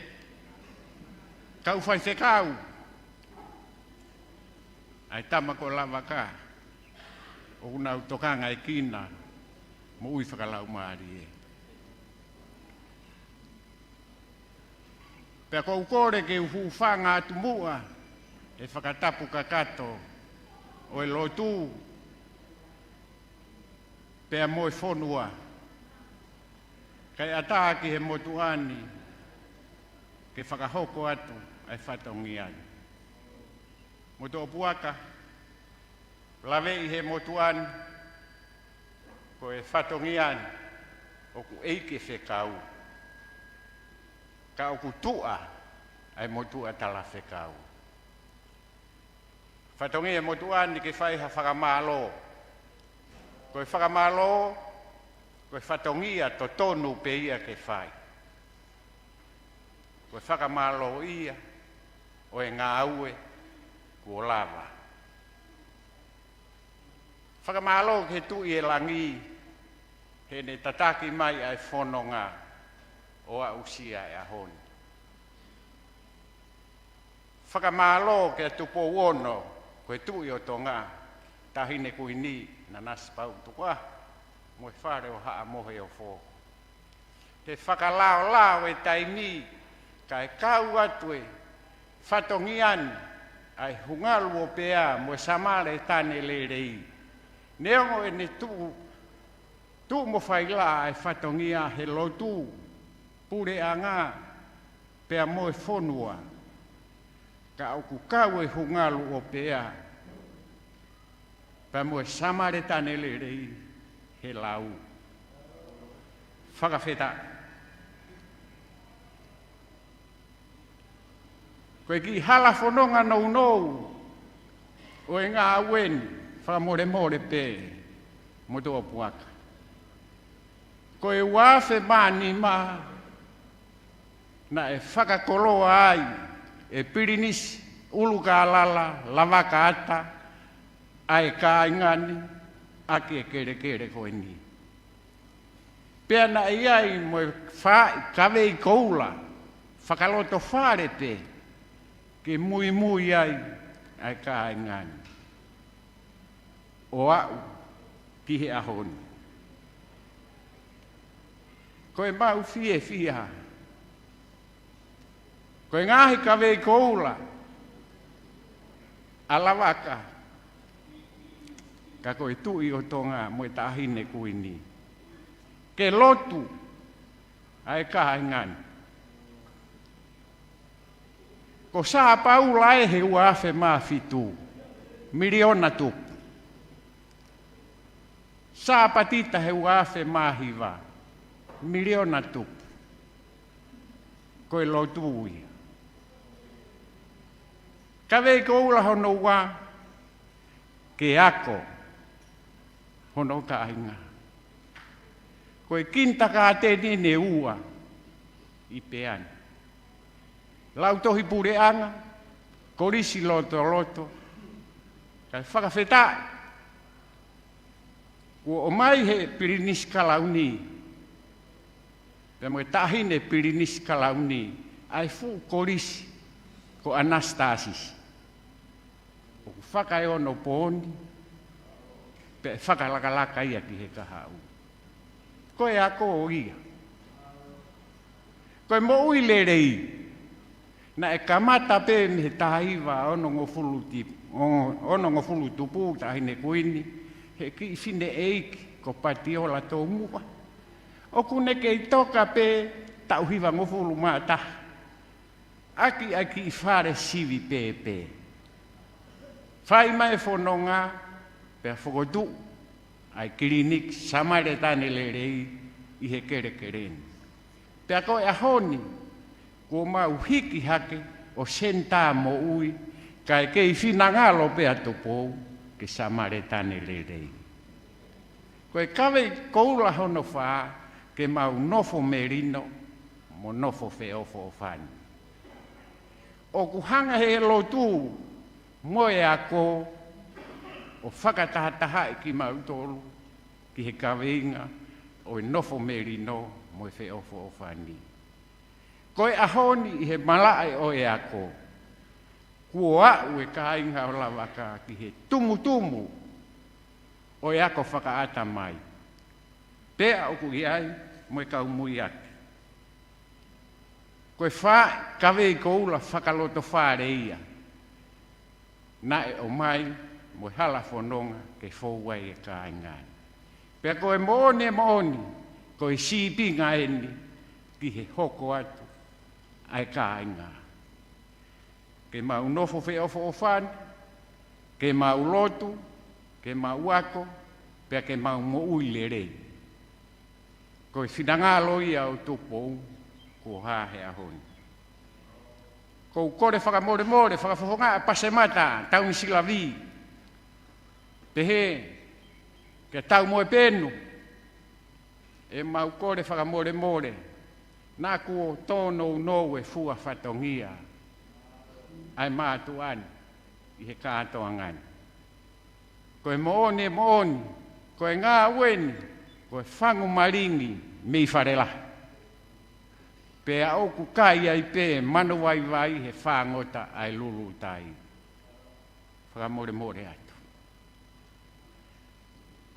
kau whai se kau. Ai tama ko lava ka. O una utokanga e kina. Mo ui whakalau maari e. Pea ko ukore ke uhu whanga atu mua. E whakatapu kakato. O e lotu. Pea mo e whonua. Kai ataki he motuani. Ke whakahoko atu. Ai whatongi ani. Moto o puaka, lawe I he motuan, ko e whatongi ani, o ku eike whekau. Ka o ku tua, ai motua tala whekau. Whatongi e motuan ni ke whaiha whakamalo. Ko e whakamalo, ko e whatongi a to tonu pe ia ke whai. Ko e whakamalo ia, o e ngā aue, kua lava. Whakamalo ke tu I e langi, he ne tataki mai ai whanonga, o a usia e ahoni. Whakamalo ke tupo wono, koe tu I o tonga, tahine kui ni na naspau tukua, mo e whare o haa mohe o fō. He whakalao lao e taimi, ka e kau atue, whatongi ani, ai hungalu o pea mo samale tane le rei. Neongo e ne tu mo whaila ai whatongia he lotu pure anga pea mo e whonua. Ka au ku kau e hungalu o pea pea mo e samale tane le rei he lau. Whakawheta. Koe ki hala whanonga nou o e ngā aweni whakamore pē mo toa puaka. Koe wawhe mani ma na e whakakoloa ai e pirinisi ulu ka alala, lavaka ata, ai ka ingani, aki e kere koe ni. Pea na iai mo e kawe i koula, whakaloto whare pē, ke mui ai ka ingani. O au, ki he ahoni. Koe mau fia. Koe ngahi kawe i koula, alawaka, ka koe tui o tonga mo e tahine kuini. Ke lotu, ai ka ingani. Ko saa paula e he uafe maa fitu, miliona tupu. Saa patita he uafe maa hiva, miliona tupu. Koe lotu uia. Kawei ko ula hono wa, ke ako, hono ka inga. Koe kinta ka te nene ua, i peani. Lau tohi pure anga, korisi loto, kai whakawhetai. Ua o mai he pirinis kalauni, pia mo e tahine pirinis kalauni, ai fu korisi, ko Anastasis. O ku whakae ono pōni, pe whakalakalaka ia ki he kahau. Koe ako o ia. Koe mo ui le rei, na e kamata pe me he tahiwa ono ngofulu tupu tahine kuini, he ki fine eiki ko patiola tō mua. O kune kei toka pe tauhiwa ngofulu mata. Aki i whare sivi pepe. Whai mai whanonga, pia whakotu, ai klinik samare tane le rei i he kere. Pia koe ahoni, ko mau hiki hake o senta mo ui, kai kei whina ngalo pia tupou, ke samare tane le rei. Koe kawe koula hono wha, ke mau nofo merino, mo nofo feofo o whani. O kuhanga he lotu, moe ako, o whakatahataha ki mautolu, ki he kaweinga, o e nofo merino, mo e feofo o whani. Koe ahoni i he malae o e ako, kua au e kāinga o lawaka ki he tumu, o e ako whakaata mai. Pea o kui ai, mo e kau mui ake. Koe wha, kawe i koula whakaloto whare ia. Na e o mai, mo e hala whanonga ke whauai e kāingani. Pea koe mooni, koe sipinga eni, ki he hoko atu, ai kāinga. Ke mau nofo feofo o whani, ke mau lotu, ke mau ako, pea ke mau mo uile rei. Koe whinangalo ia o tupou, ko hahe ahoni. Ko kore whakamore, whakawhonga pasemata, tau ni silavi. Pehe, ke tau moe penu, e mau kore whakamore, nā kuo tōnou nou e fua whatongia, ai mātu ani, i he kātoa ngani. Koe mooni, koe ngā weni, koe whangu maringi, mi wharelaha. Pea oku kai ai pe manu vai he whangota ai lulu tai. Whakamore atu.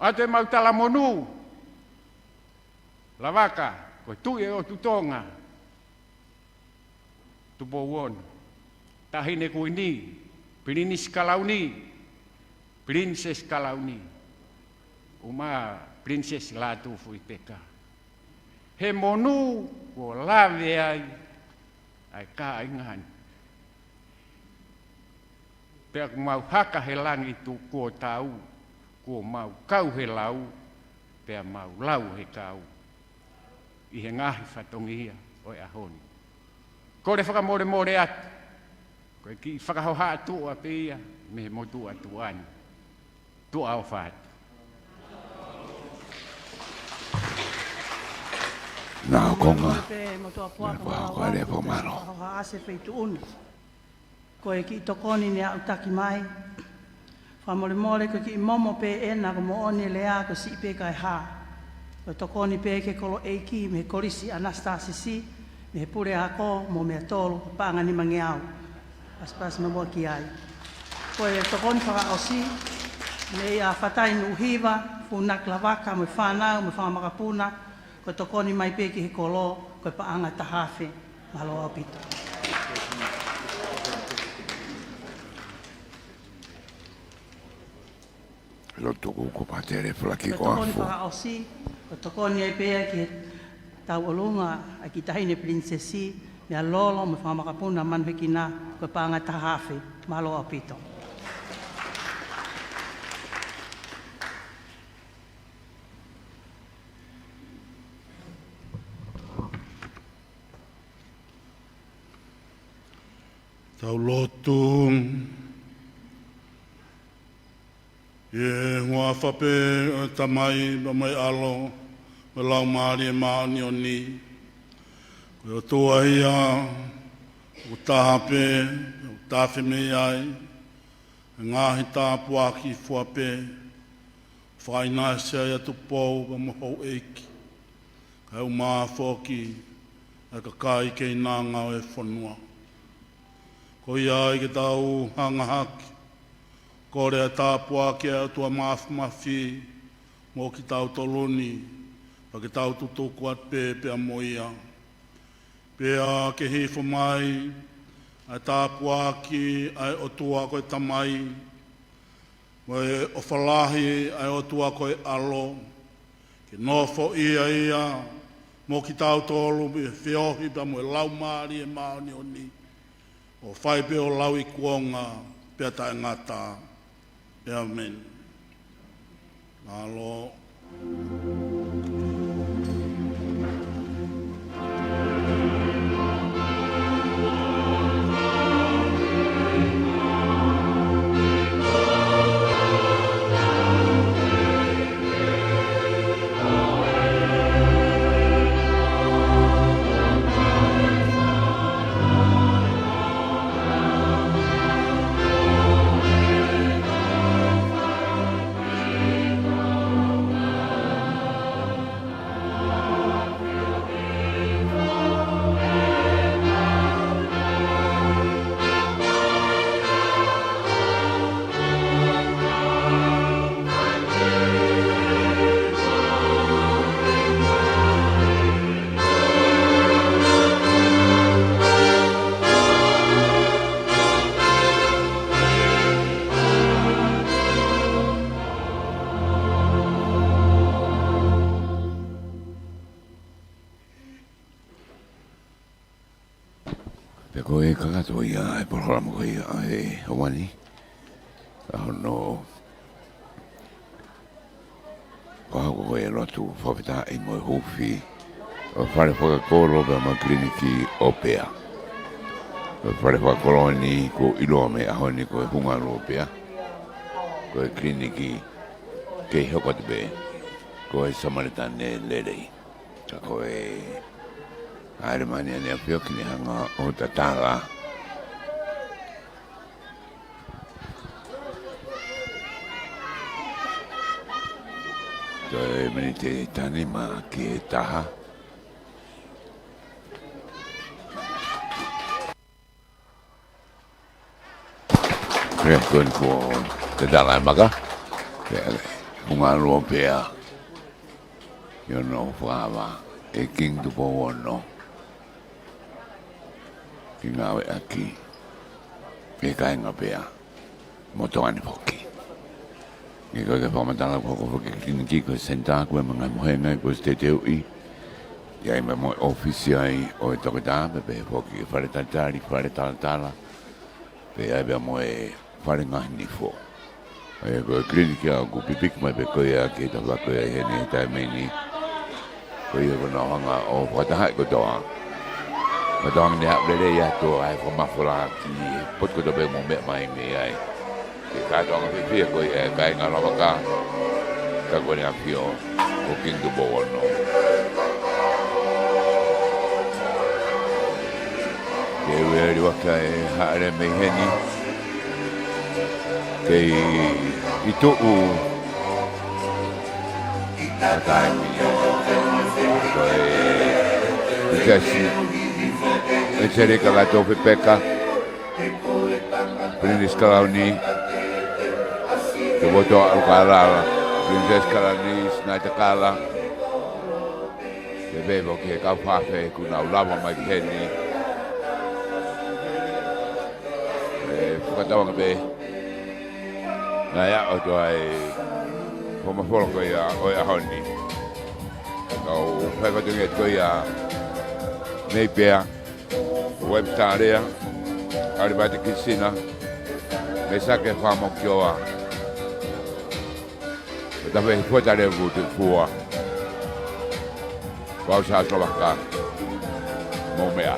Atu e mautala monu. Lawaka, koe tui e o tutonga. Tupo uono. Tahine kui ni, Prinis Kalauni, Princess Kalauni, uma Princess Latu fui peka. He monu ko lave ai ka ingan. Pek mau haka he langi tu ko tau, ko mau kau he lau, pe mau lau he kau. I he ngahi whatongia oi ahoni. Ko re whakamore atu, koe ki whakahoha atu a pia, me he motu atu ani. Tu au whatu. Nā konga. Mo toa puaka Koe rea po maro. ha ase feitu una. Koe ki tokoni ni au taki mai. Whamore koe ki momo pe ena ko mo one lea ko si pe kai ha. Koe tokoni pe ke kolo eiki me korisi Anastasisi me he pure hako mo mea tolu panga ni mangeau. Aspas me mua ki ai. Koe tokoni whaka osi me a whatai nuhiva funak lavaka me whanau me whamakapuna. Ko tokoni mai pe ki he kolo, ko paanga tahawhi, malo au pito. Loto ko patere flaki ko Ko tokoni afu. whakaosi, ko tokoni ai pea ki he tau olunga a ki tahine prinsesi, mea lolo me whamakapuna manwhikina, ko paanga tahawhi, malo au pito. Tau lotu, ngua whape tamai mai alo, me lau maari e maani o ni. Koe o toa ia, o tahape, o tawhi me ai, ngahi tāpua ki whape, whaina sea ia tu pou pa mohou eiki. Kai o maa whoki, ai ka kai kei nā ngau e whanua. Ko ia i ke tau hanga haki, ko rea tāpua ki a tua mafi, mō ki tau toloni, pa ki tau tutuku at pēpea mo ia. Pea ke hifo mai, ai tāpua ki ai o tua koe tamai, mo e o whalahi ai o tua koe alo, ke nofo ia, mō ki tau tolu, me whiohi pa mo e lau maari e maoni o ni. O whai pe o lau i kuonga, pea tae ngata, pea men. Alo. Ko e kakato ia e programa ko ia e hawani. No. Ko e rotu whawhita i mo huwhi. O whare whakakoro pa ma kliniki opea. O whare whakakoloni ko iloa me ahoni ko e hungaro opea. Ko e kliniki kei hokotebe. Ko e Samaritane lerei. Ka ko e aere mani ane a whioki ni hanga o tatara. Ko e mani te tane ma ki e taha. Rea koe ko te tala e maka. Hunga roa pea. Yo no whawa e king tu po ono. Ki ngawe aki, e kai ngā pea. motoani poki. Ni ko ke pamatala ko ko ke kliniki ko senta ko mga mohenga ko ste teu I. Ya me mo ofisi ai o e tokata pe poki ke fare tantari fare tantala. Pe ai be mo e fare ngani fo. E ko kliniki ko pipik mai pe ko ya ke ta ba ko ya ni ta meni. Ko ia ko na hanga o wata hai ko toa. Madang ni hap lele ya to ai ko mafula ki pot ko to be mo me mai me ai. Ke ka dong fi ko e kai ngala baka. Ka ko ni apio ko king do bo no. Ke we ri waka e ha re me heni. Ke I to u Atai mi. Ko e kasi e cere ka to pe peka. Prinis Kalani. Ke boto al kala. Princess Kalani snaita kala. Ke bebo ke ka fafe kuna ulama mai heni. Fukatawa be. Na ya o to ai como folo ko ya o ya honi. Kau pega tunget ko ya nei pea website ya aribati kisina mesa ke famo kioa. Tapi fuera de butu fua. Kau sa Slovaka. Momea.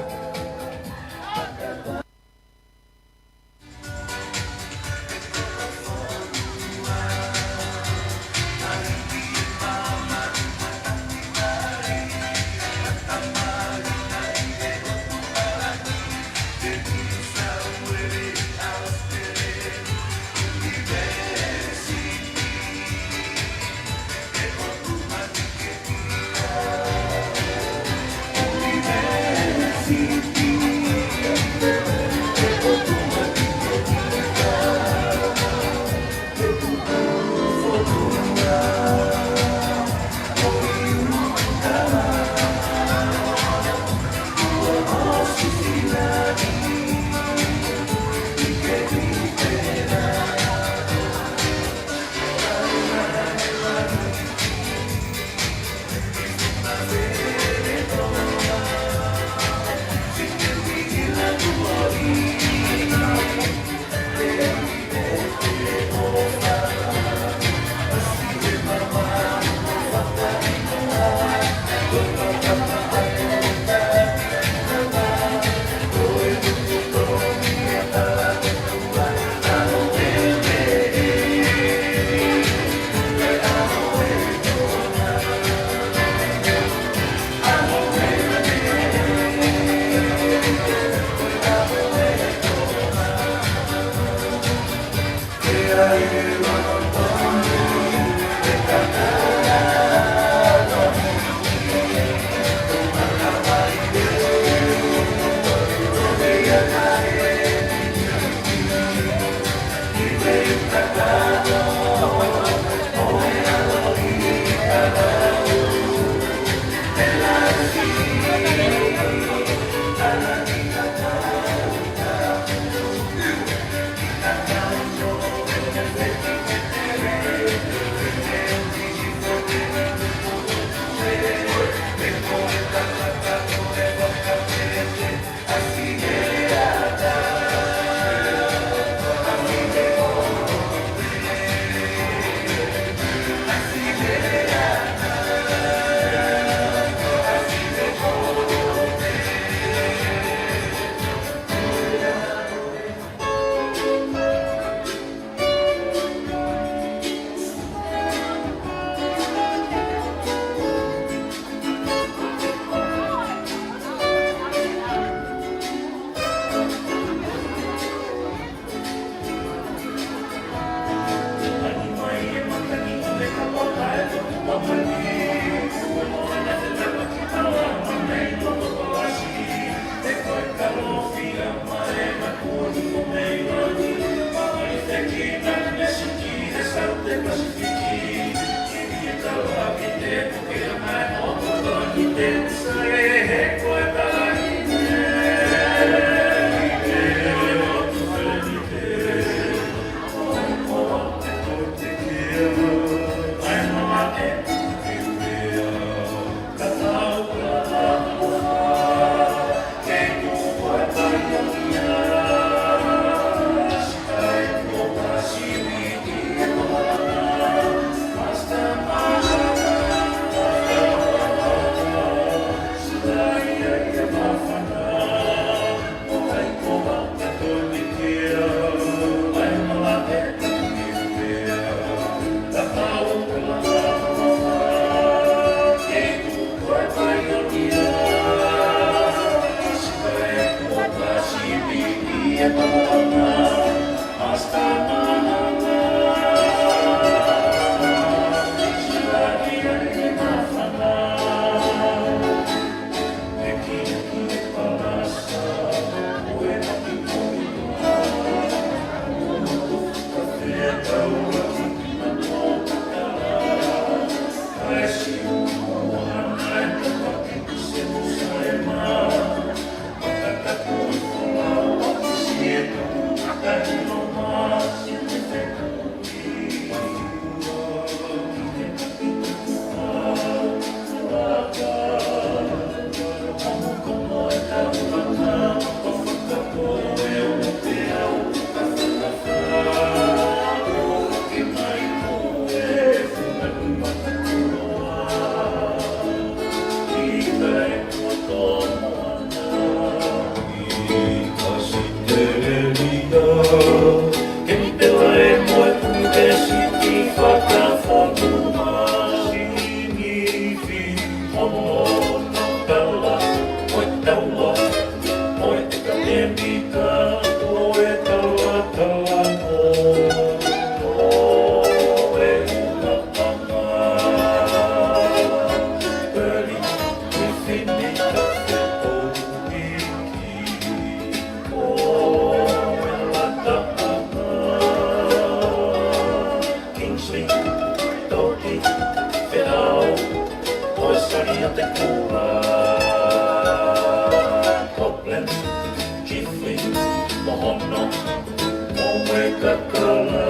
kakala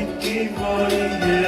i ki vai e